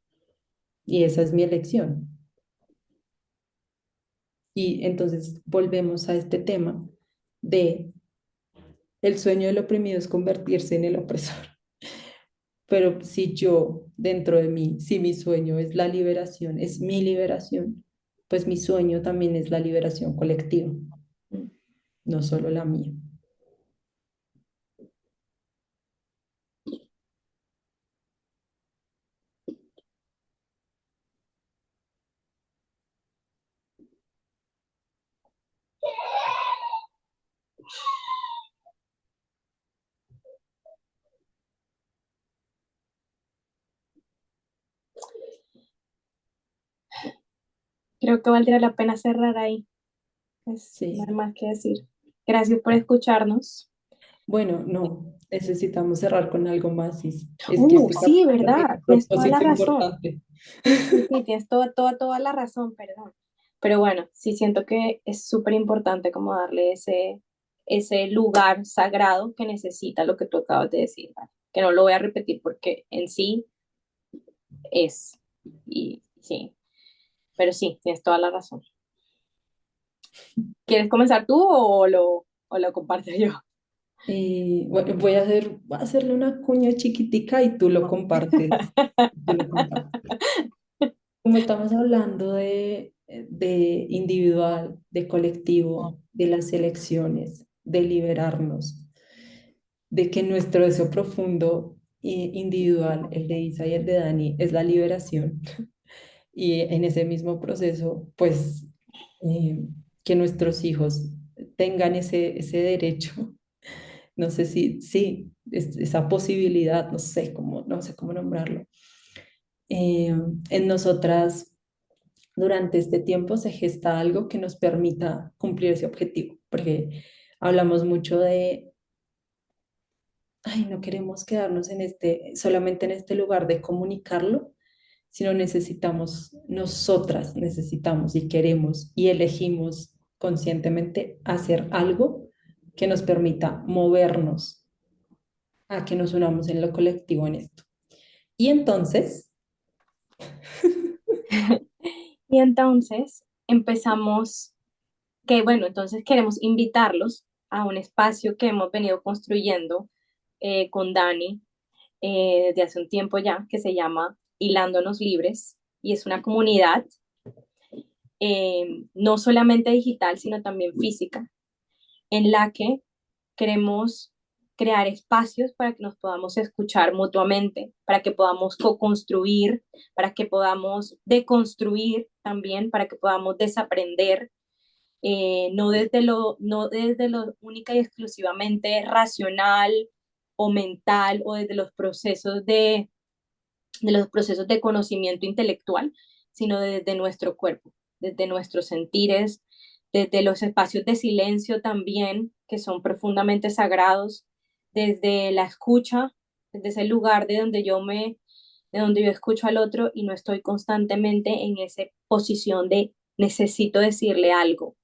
Y esa es mi elección. Y entonces volvemos a este tema de el sueño del oprimido es convertirse en el opresor. Pero si yo, dentro de mí, si mi sueño es la liberación, es mi liberación, pues mi sueño también es la liberación colectiva, no solo la mía. Creo que valdría la pena cerrar ahí. Pues no hay Sí. más que decir. Gracias por escucharnos. Bueno, no, necesitamos cerrar con algo más. Es que este Sí, capítulo tiene ¿verdad? un Tienes toda la propósito razón. importante. Sí, sí, tienes toda la razón, perdón. Pero bueno, sí siento que es súper importante como darle ese lugar sagrado que necesita lo que tú acabas de decir, ¿vale? Que no lo voy a repetir porque en sí es. Y sí, pero sí, tienes toda la razón. ¿Quieres comenzar tú o lo comparto yo? Y bueno, voy a hacerle una cuña chiquitica y tú lo compartes. Tú lo compartes. Como estamos hablando de individual, de colectivo, de las elecciones, de liberarnos, de que nuestro deseo profundo individual, el de Isa y el de Dani, es la liberación. Y en ese mismo proceso, pues, que nuestros hijos tengan ese derecho, no sé si, sí, esa posibilidad, no sé cómo nombrarlo. En nosotras durante este tiempo se gesta algo que nos permita cumplir ese objetivo, porque hablamos mucho de, ay, no queremos quedarnos en solamente en este lugar de comunicarlo, sino nosotras necesitamos y queremos y elegimos conscientemente hacer algo que nos permita movernos a que nos unamos en lo colectivo en esto. Y entonces, Y entonces empezamos, que bueno, entonces queremos invitarlos a un espacio que hemos venido construyendo con Dani desde hace un tiempo ya, que se llama Hilándonos Libres, y es una comunidad no solamente digital, sino también física, en la que queremos crear espacios para que nos podamos escuchar mutuamente, para que podamos co-construir, para que podamos deconstruir también, para que podamos desaprender, no desde lo única y exclusivamente racional o mental o desde los procesos de conocimiento intelectual, sino desde nuestro cuerpo, desde nuestros sentires, desde los espacios de silencio también, que son profundamente sagrados, desde la escucha, desde ese lugar de donde yo escucho al otro y no estoy constantemente en esa posición de necesito decirle algo,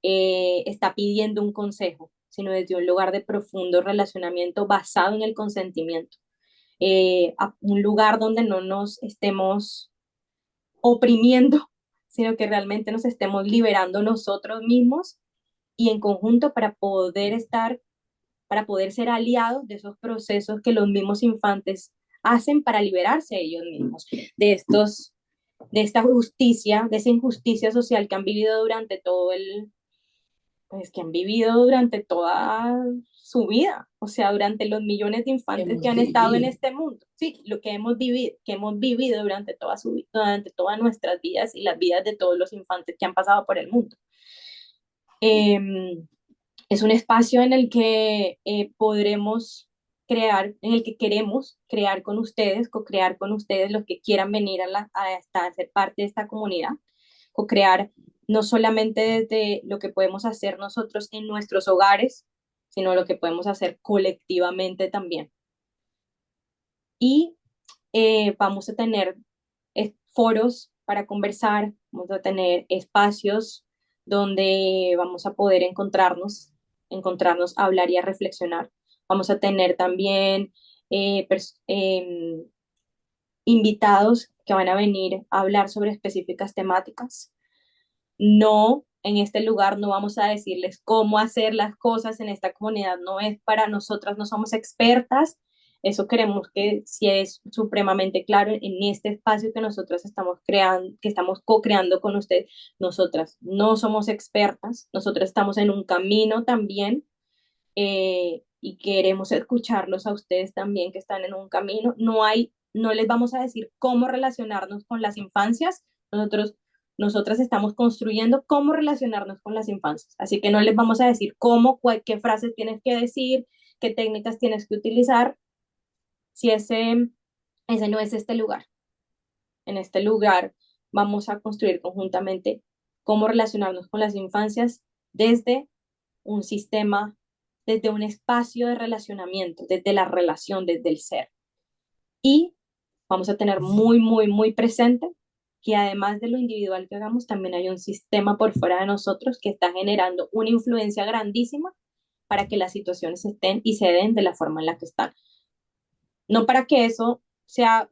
está pidiendo un consejo, sino desde un lugar de profundo relacionamiento basado en el consentimiento, a un lugar donde no nos estemos oprimiendo, sino que realmente nos estemos liberando nosotros mismos y en conjunto para poder ser aliados de esos procesos que los mismos infantes hacen para liberarse ellos mismos de esta justicia, de esa injusticia social que han vivido durante todo el, pues que han vivido durante toda su vida, o sea, durante los millones de infantes que Hemos han estado en vivido. este mundo, sí, lo que hemos vivido durante durante todas nuestras vidas y las vidas de todos los infantes que han pasado por el mundo. Eh, es un espacio en el que podremos crear, en el que queremos crear con ustedes, co-crear con ustedes los que quieran venir a ser parte de esta comunidad, co-crear no solamente desde lo que podemos hacer nosotros en nuestros hogares, sino lo que podemos hacer colectivamente también. Y vamos a tener foros para conversar, vamos a tener espacios donde vamos a poder encontrarnos a hablar y a reflexionar. Vamos a tener también invitados que van a venir a hablar sobre específicas temáticas. No, en este lugar no vamos a decirles cómo hacer las cosas en esta comunidad, no es para nosotras, no somos expertas, eso queremos que si es supremamente claro en este espacio que nosotros estamos creando, que estamos co-creando con ustedes, nosotras no somos expertas, nosotros estamos en un camino también y queremos escucharlos a ustedes también que están en un camino. No les vamos a decir cómo relacionarnos con las infancias, nosotras estamos construyendo cómo relacionarnos con las infancias, así que no les vamos a decir qué frases tienes que decir, qué técnicas tienes que utilizar, si ese no es este lugar. En este lugar vamos a construir conjuntamente cómo relacionarnos con las infancias desde un sistema, desde un espacio de relacionamiento, desde la relación, desde el ser. Y vamos a tener muy, muy, muy presente que además de lo individual que hagamos, también hay un sistema por fuera de nosotros que está generando una influencia grandísima para que las situaciones estén y se den de la forma en la que están. No para que eso sea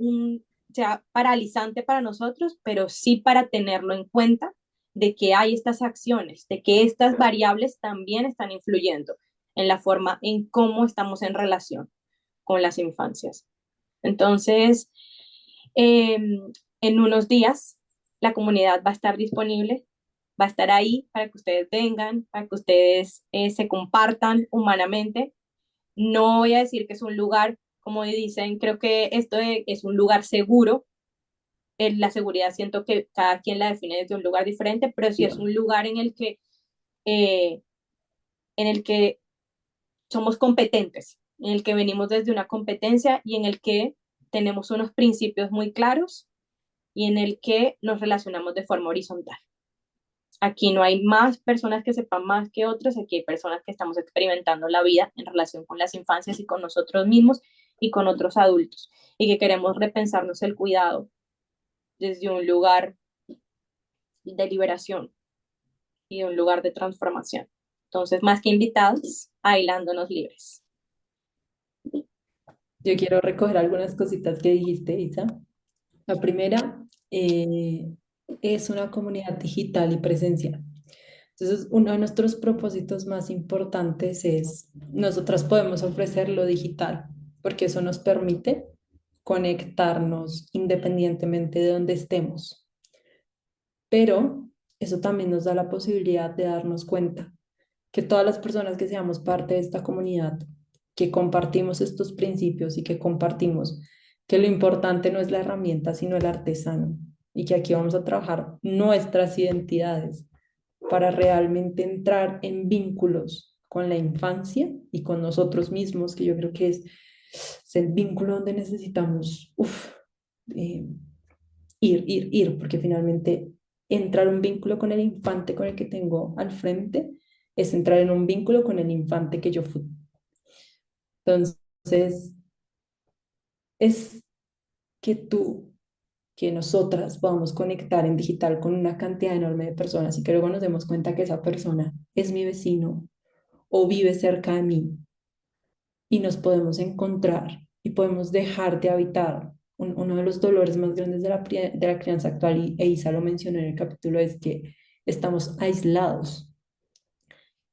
paralizante para nosotros, pero sí para tenerlo en cuenta de que hay estas acciones, de que estas variables también están influyendo en la forma en cómo estamos en relación con las infancias. Entonces, eh, en unos días la comunidad va a estar disponible, va a estar ahí para que ustedes vengan, para que ustedes se compartan humanamente. No voy a decir que es un lugar, como dicen, creo que es un lugar seguro. La seguridad siento que cada quien la define desde un lugar diferente, pero sí es un lugar eh, en el que somos competentes, en el que venimos desde una competencia y en el que tenemos unos principios muy claros y en el que nos relacionamos de forma horizontal. Aquí no hay más personas que sepan más que otras, aquí hay personas que estamos experimentando la vida en relación con las infancias y con nosotros mismos y con otros adultos y que queremos repensarnos el cuidado desde un lugar de liberación y de un lugar de transformación. Entonces, más que invitados, bailándonos libres. Yo quiero recoger algunas cositas que dijiste, Isa. La primera es una comunidad digital y presencial. Entonces, uno de nuestros propósitos más importantes es, nosotras podemos ofrecer lo digital, porque eso nos permite conectarnos independientemente de donde estemos. Pero eso también nos da la posibilidad de darnos cuenta que todas las personas que seamos parte de esta comunidad, que compartimos estos principios y que compartimos que lo importante no es la herramienta, sino el artesano, y que aquí vamos a trabajar nuestras identidades para realmente entrar en vínculos con la infancia y con nosotros mismos, que yo creo que es el vínculo donde necesitamos eh, ir, porque finalmente entrar en un vínculo con el infante con el que tengo al frente es entrar en un vínculo con el infante que yo fui. Entonces, es que que nosotras podamos conectar en digital con una cantidad enorme de personas y que luego nos demos cuenta que esa persona es mi vecino o vive cerca de mí y nos podemos encontrar y podemos dejar de habitar. Uno de los dolores más grandes de de la crianza actual, e Isa lo mencionó en el capítulo, es que estamos aislados.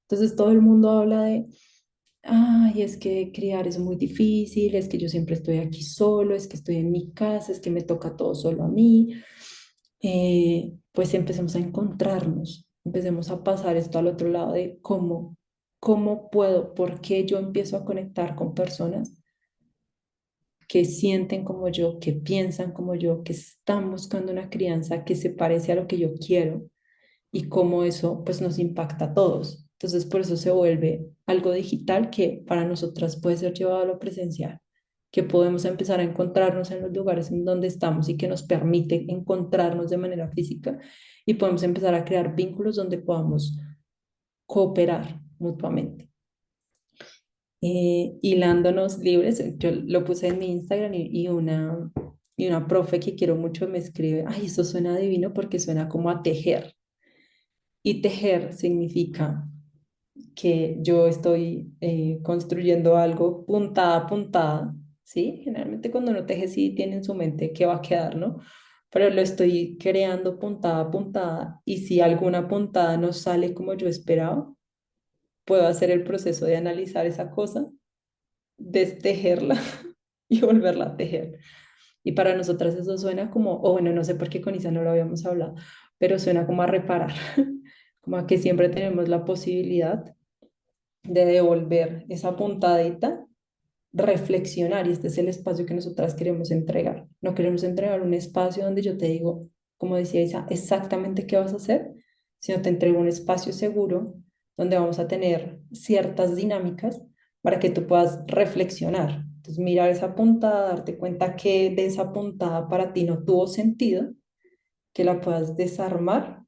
Entonces todo el mundo habla de, ay, es que criar es muy difícil, es que yo siempre estoy aquí solo, es que estoy en mi casa, es que me toca todo solo a mí. Pues empecemos a encontrarnos, empecemos a pasar esto al otro lado de cómo ¿cómo puedo? ¿Por qué yo empiezo a conectar con personas que sienten como yo, que piensan como yo, que están buscando una crianza que se parece a lo que yo quiero y cómo eso pues nos impacta a todos? Entonces por eso se vuelve algo digital que para nosotras puede ser llevado a lo presencial, que podemos empezar a encontrarnos en los lugares en donde estamos y que nos permite encontrarnos de manera física y podemos empezar a crear vínculos donde podamos cooperar mutuamente. Hilándonos libres. Yo lo puse en mi Instagram y una profe que quiero mucho me escribe, ay, eso suena divino porque suena como a tejer. Y tejer significa que yo estoy construyendo algo puntada a puntada, ¿sí? Generalmente cuando uno teje sí tiene en su mente qué va a quedar, ¿no? Pero lo estoy creando puntada a puntada y si alguna puntada no sale como yo esperaba, puedo hacer el proceso de analizar esa cosa, destejerla y volverla a tejer. Y para nosotras eso suena como, o bueno, no sé por qué con Isa no lo habíamos hablado, pero suena como a reparar, como a que siempre tenemos la posibilidad de devolver esa puntadita, reflexionar, y este es el espacio que nosotras queremos entregar. No queremos entregar un espacio donde yo te digo, como decía Isa, exactamente qué vas a hacer, sino te entrego un espacio seguro donde vamos a tener ciertas dinámicas para que tú puedas reflexionar. Entonces, mirar esa puntada, darte cuenta que de esa puntada para ti no tuvo sentido, que la puedas desarmar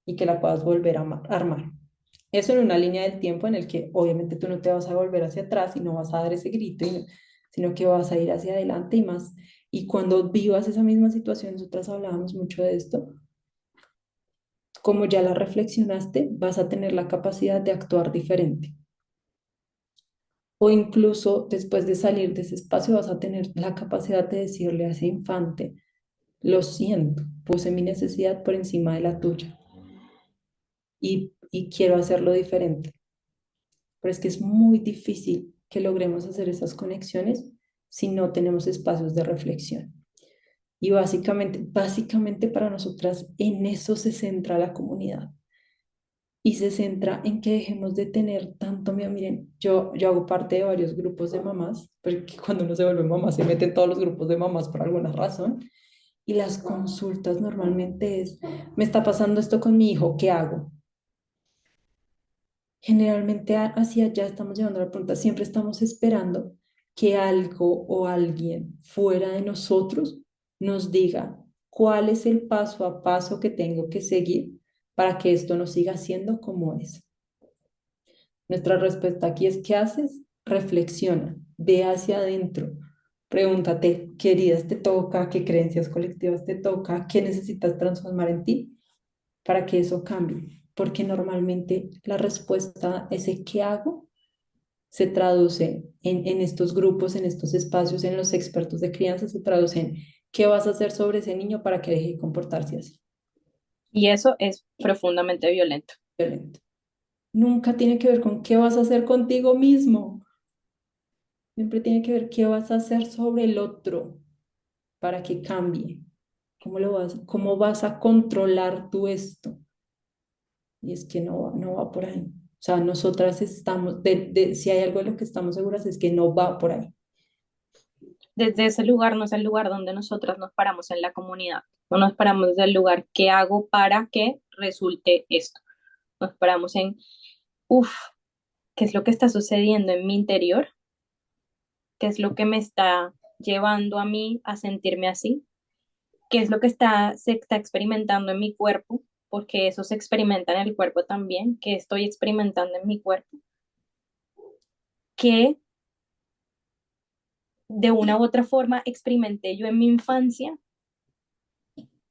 y que la puedas volver a armar. Eso en una línea del tiempo en el que obviamente tú no te vas a volver hacia atrás y no vas a dar ese grito, sino que vas a ir hacia adelante y más. Y cuando vivas esa misma situación, nosotras hablábamos mucho de esto, como ya la reflexionaste, vas a tener la capacidad de actuar diferente. O incluso después de salir de ese espacio vas a tener la capacidad de decirle a ese infante, lo siento, puse mi necesidad por encima de la tuya y quiero hacerlo diferente. Pero es que es muy difícil que logremos hacer esas conexiones si no tenemos espacios de reflexión. Y básicamente para nosotras en eso se centra la comunidad. Y se centra en que dejemos de tener tanto miedo. Miren, yo hago parte de varios grupos de mamás, porque cuando uno se vuelve mamá se mete en todos los grupos de mamás por alguna razón. Y las consultas normalmente es, me está pasando esto con mi hijo, ¿qué hago? Generalmente hacia allá estamos llevando la pregunta, siempre estamos esperando que algo o alguien fuera de nosotros nos diga cuál es el paso a paso que tengo que seguir para que esto no siga siendo como es. Nuestra respuesta aquí es, ¿qué haces? Reflexiona, ve hacia adentro, pregúntate, ¿qué heridas te toca? ¿Qué creencias colectivas te toca? ¿Qué necesitas transformar en ti para que eso cambie? Porque normalmente la respuesta, ese ¿qué hago? Se traduce en estos grupos, en estos espacios, en los expertos de crianza, se traduce en ¿qué vas a hacer sobre ese niño para que deje de comportarse así? Y eso es profundamente violento. Violento. Nunca tiene que ver con qué vas a hacer contigo mismo. Siempre tiene que ver qué vas a hacer sobre el otro para que cambie. ¿Cómo vas a controlar tú esto? Y es que no va por ahí. O sea, nosotras estamos, si hay algo de lo que estamos seguras es que no va por ahí. Desde ese lugar no es el lugar donde nosotras nos paramos en la comunidad, no nos paramos desde el lugar qué hago para que resulte esto. Nos paramos en, uff, ¿qué es lo que está sucediendo en mi interior? ¿Qué es lo que me está llevando a mí a sentirme así? ¿Qué es lo que se está experimentando en mi cuerpo? Porque eso se experimenta en el cuerpo también. ¿Qué estoy experimentando en mi cuerpo? ¿Qué de una u otra forma experimenté yo en mi infancia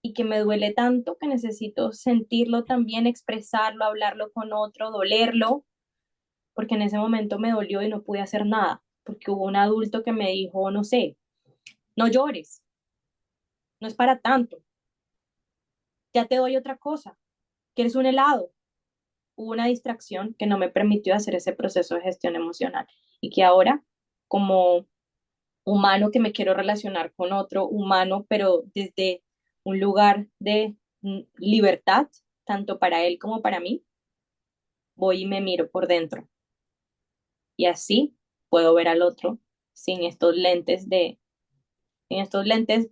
y que me duele tanto que necesito sentirlo también, expresarlo, hablarlo con otro, dolerlo, porque en ese momento me dolió y no pude hacer nada, porque hubo un adulto que me dijo, no sé, no llores, no es para tanto, ya te doy otra cosa, quieres un helado. Hubo una distracción que no me permitió hacer ese proceso de gestión emocional y que ahora, como humano que me quiero relacionar con otro humano, pero desde un lugar de libertad, tanto para él como para mí, voy y me miro por dentro. y así puedo ver al otro sin estos lentes sin estos lentes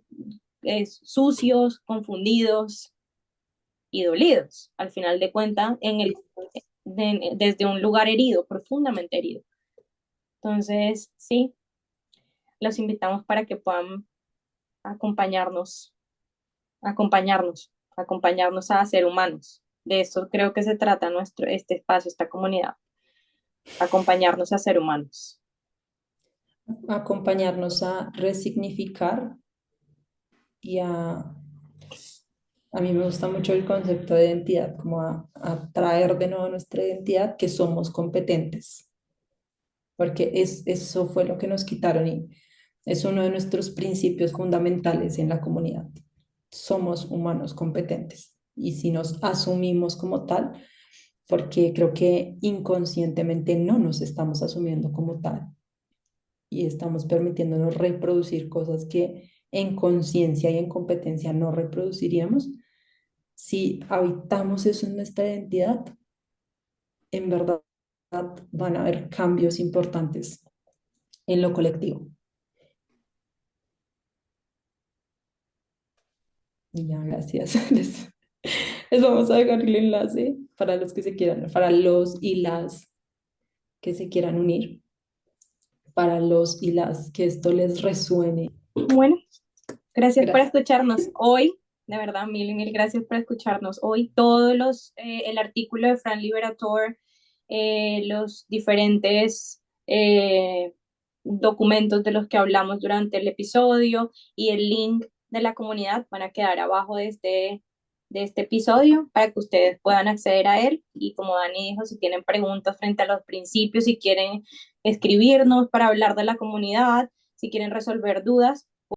sucios, confundidos y dolidos, al final de cuentas, desde un lugar herido, profundamente herido. Entonces, sí, los invitamos para que puedan acompañarnos, acompañarnos a ser humanos. De eso creo que se trata este espacio, esta comunidad, acompañarnos a ser humanos. Acompañarnos a resignificar y a mí me gusta mucho el concepto de identidad, como a traer de nuevo nuestra identidad, que somos competentes, porque eso fue lo que nos quitaron y es uno de nuestros principios fundamentales en la comunidad. Somos humanos competentes y si nos asumimos como tal, porque creo que inconscientemente no nos estamos asumiendo como tal y estamos permitiéndonos reproducir cosas que en conciencia y en competencia no reproduciríamos. Si habitamos eso en nuestra identidad, en verdad van a haber cambios importantes en lo colectivo. Y ya, gracias. Les vamos a dejar el enlace para los que se quieran, para los y las que se quieran unir, para los y las que esto les resuene. Bueno, gracias por Gracias. escucharnos hoy. De verdad, mil y mil gracias por escucharnos hoy. El artículo de Fran Liberator, los diferentes documentos de los que hablamos durante el episodio y el link de la comunidad van a quedar abajo de este episodio para que ustedes puedan acceder a él. Y como Dani dijo, si tienen preguntas frente a los principios, si quieren escribirnos para hablar de la comunidad, si quieren resolver dudas,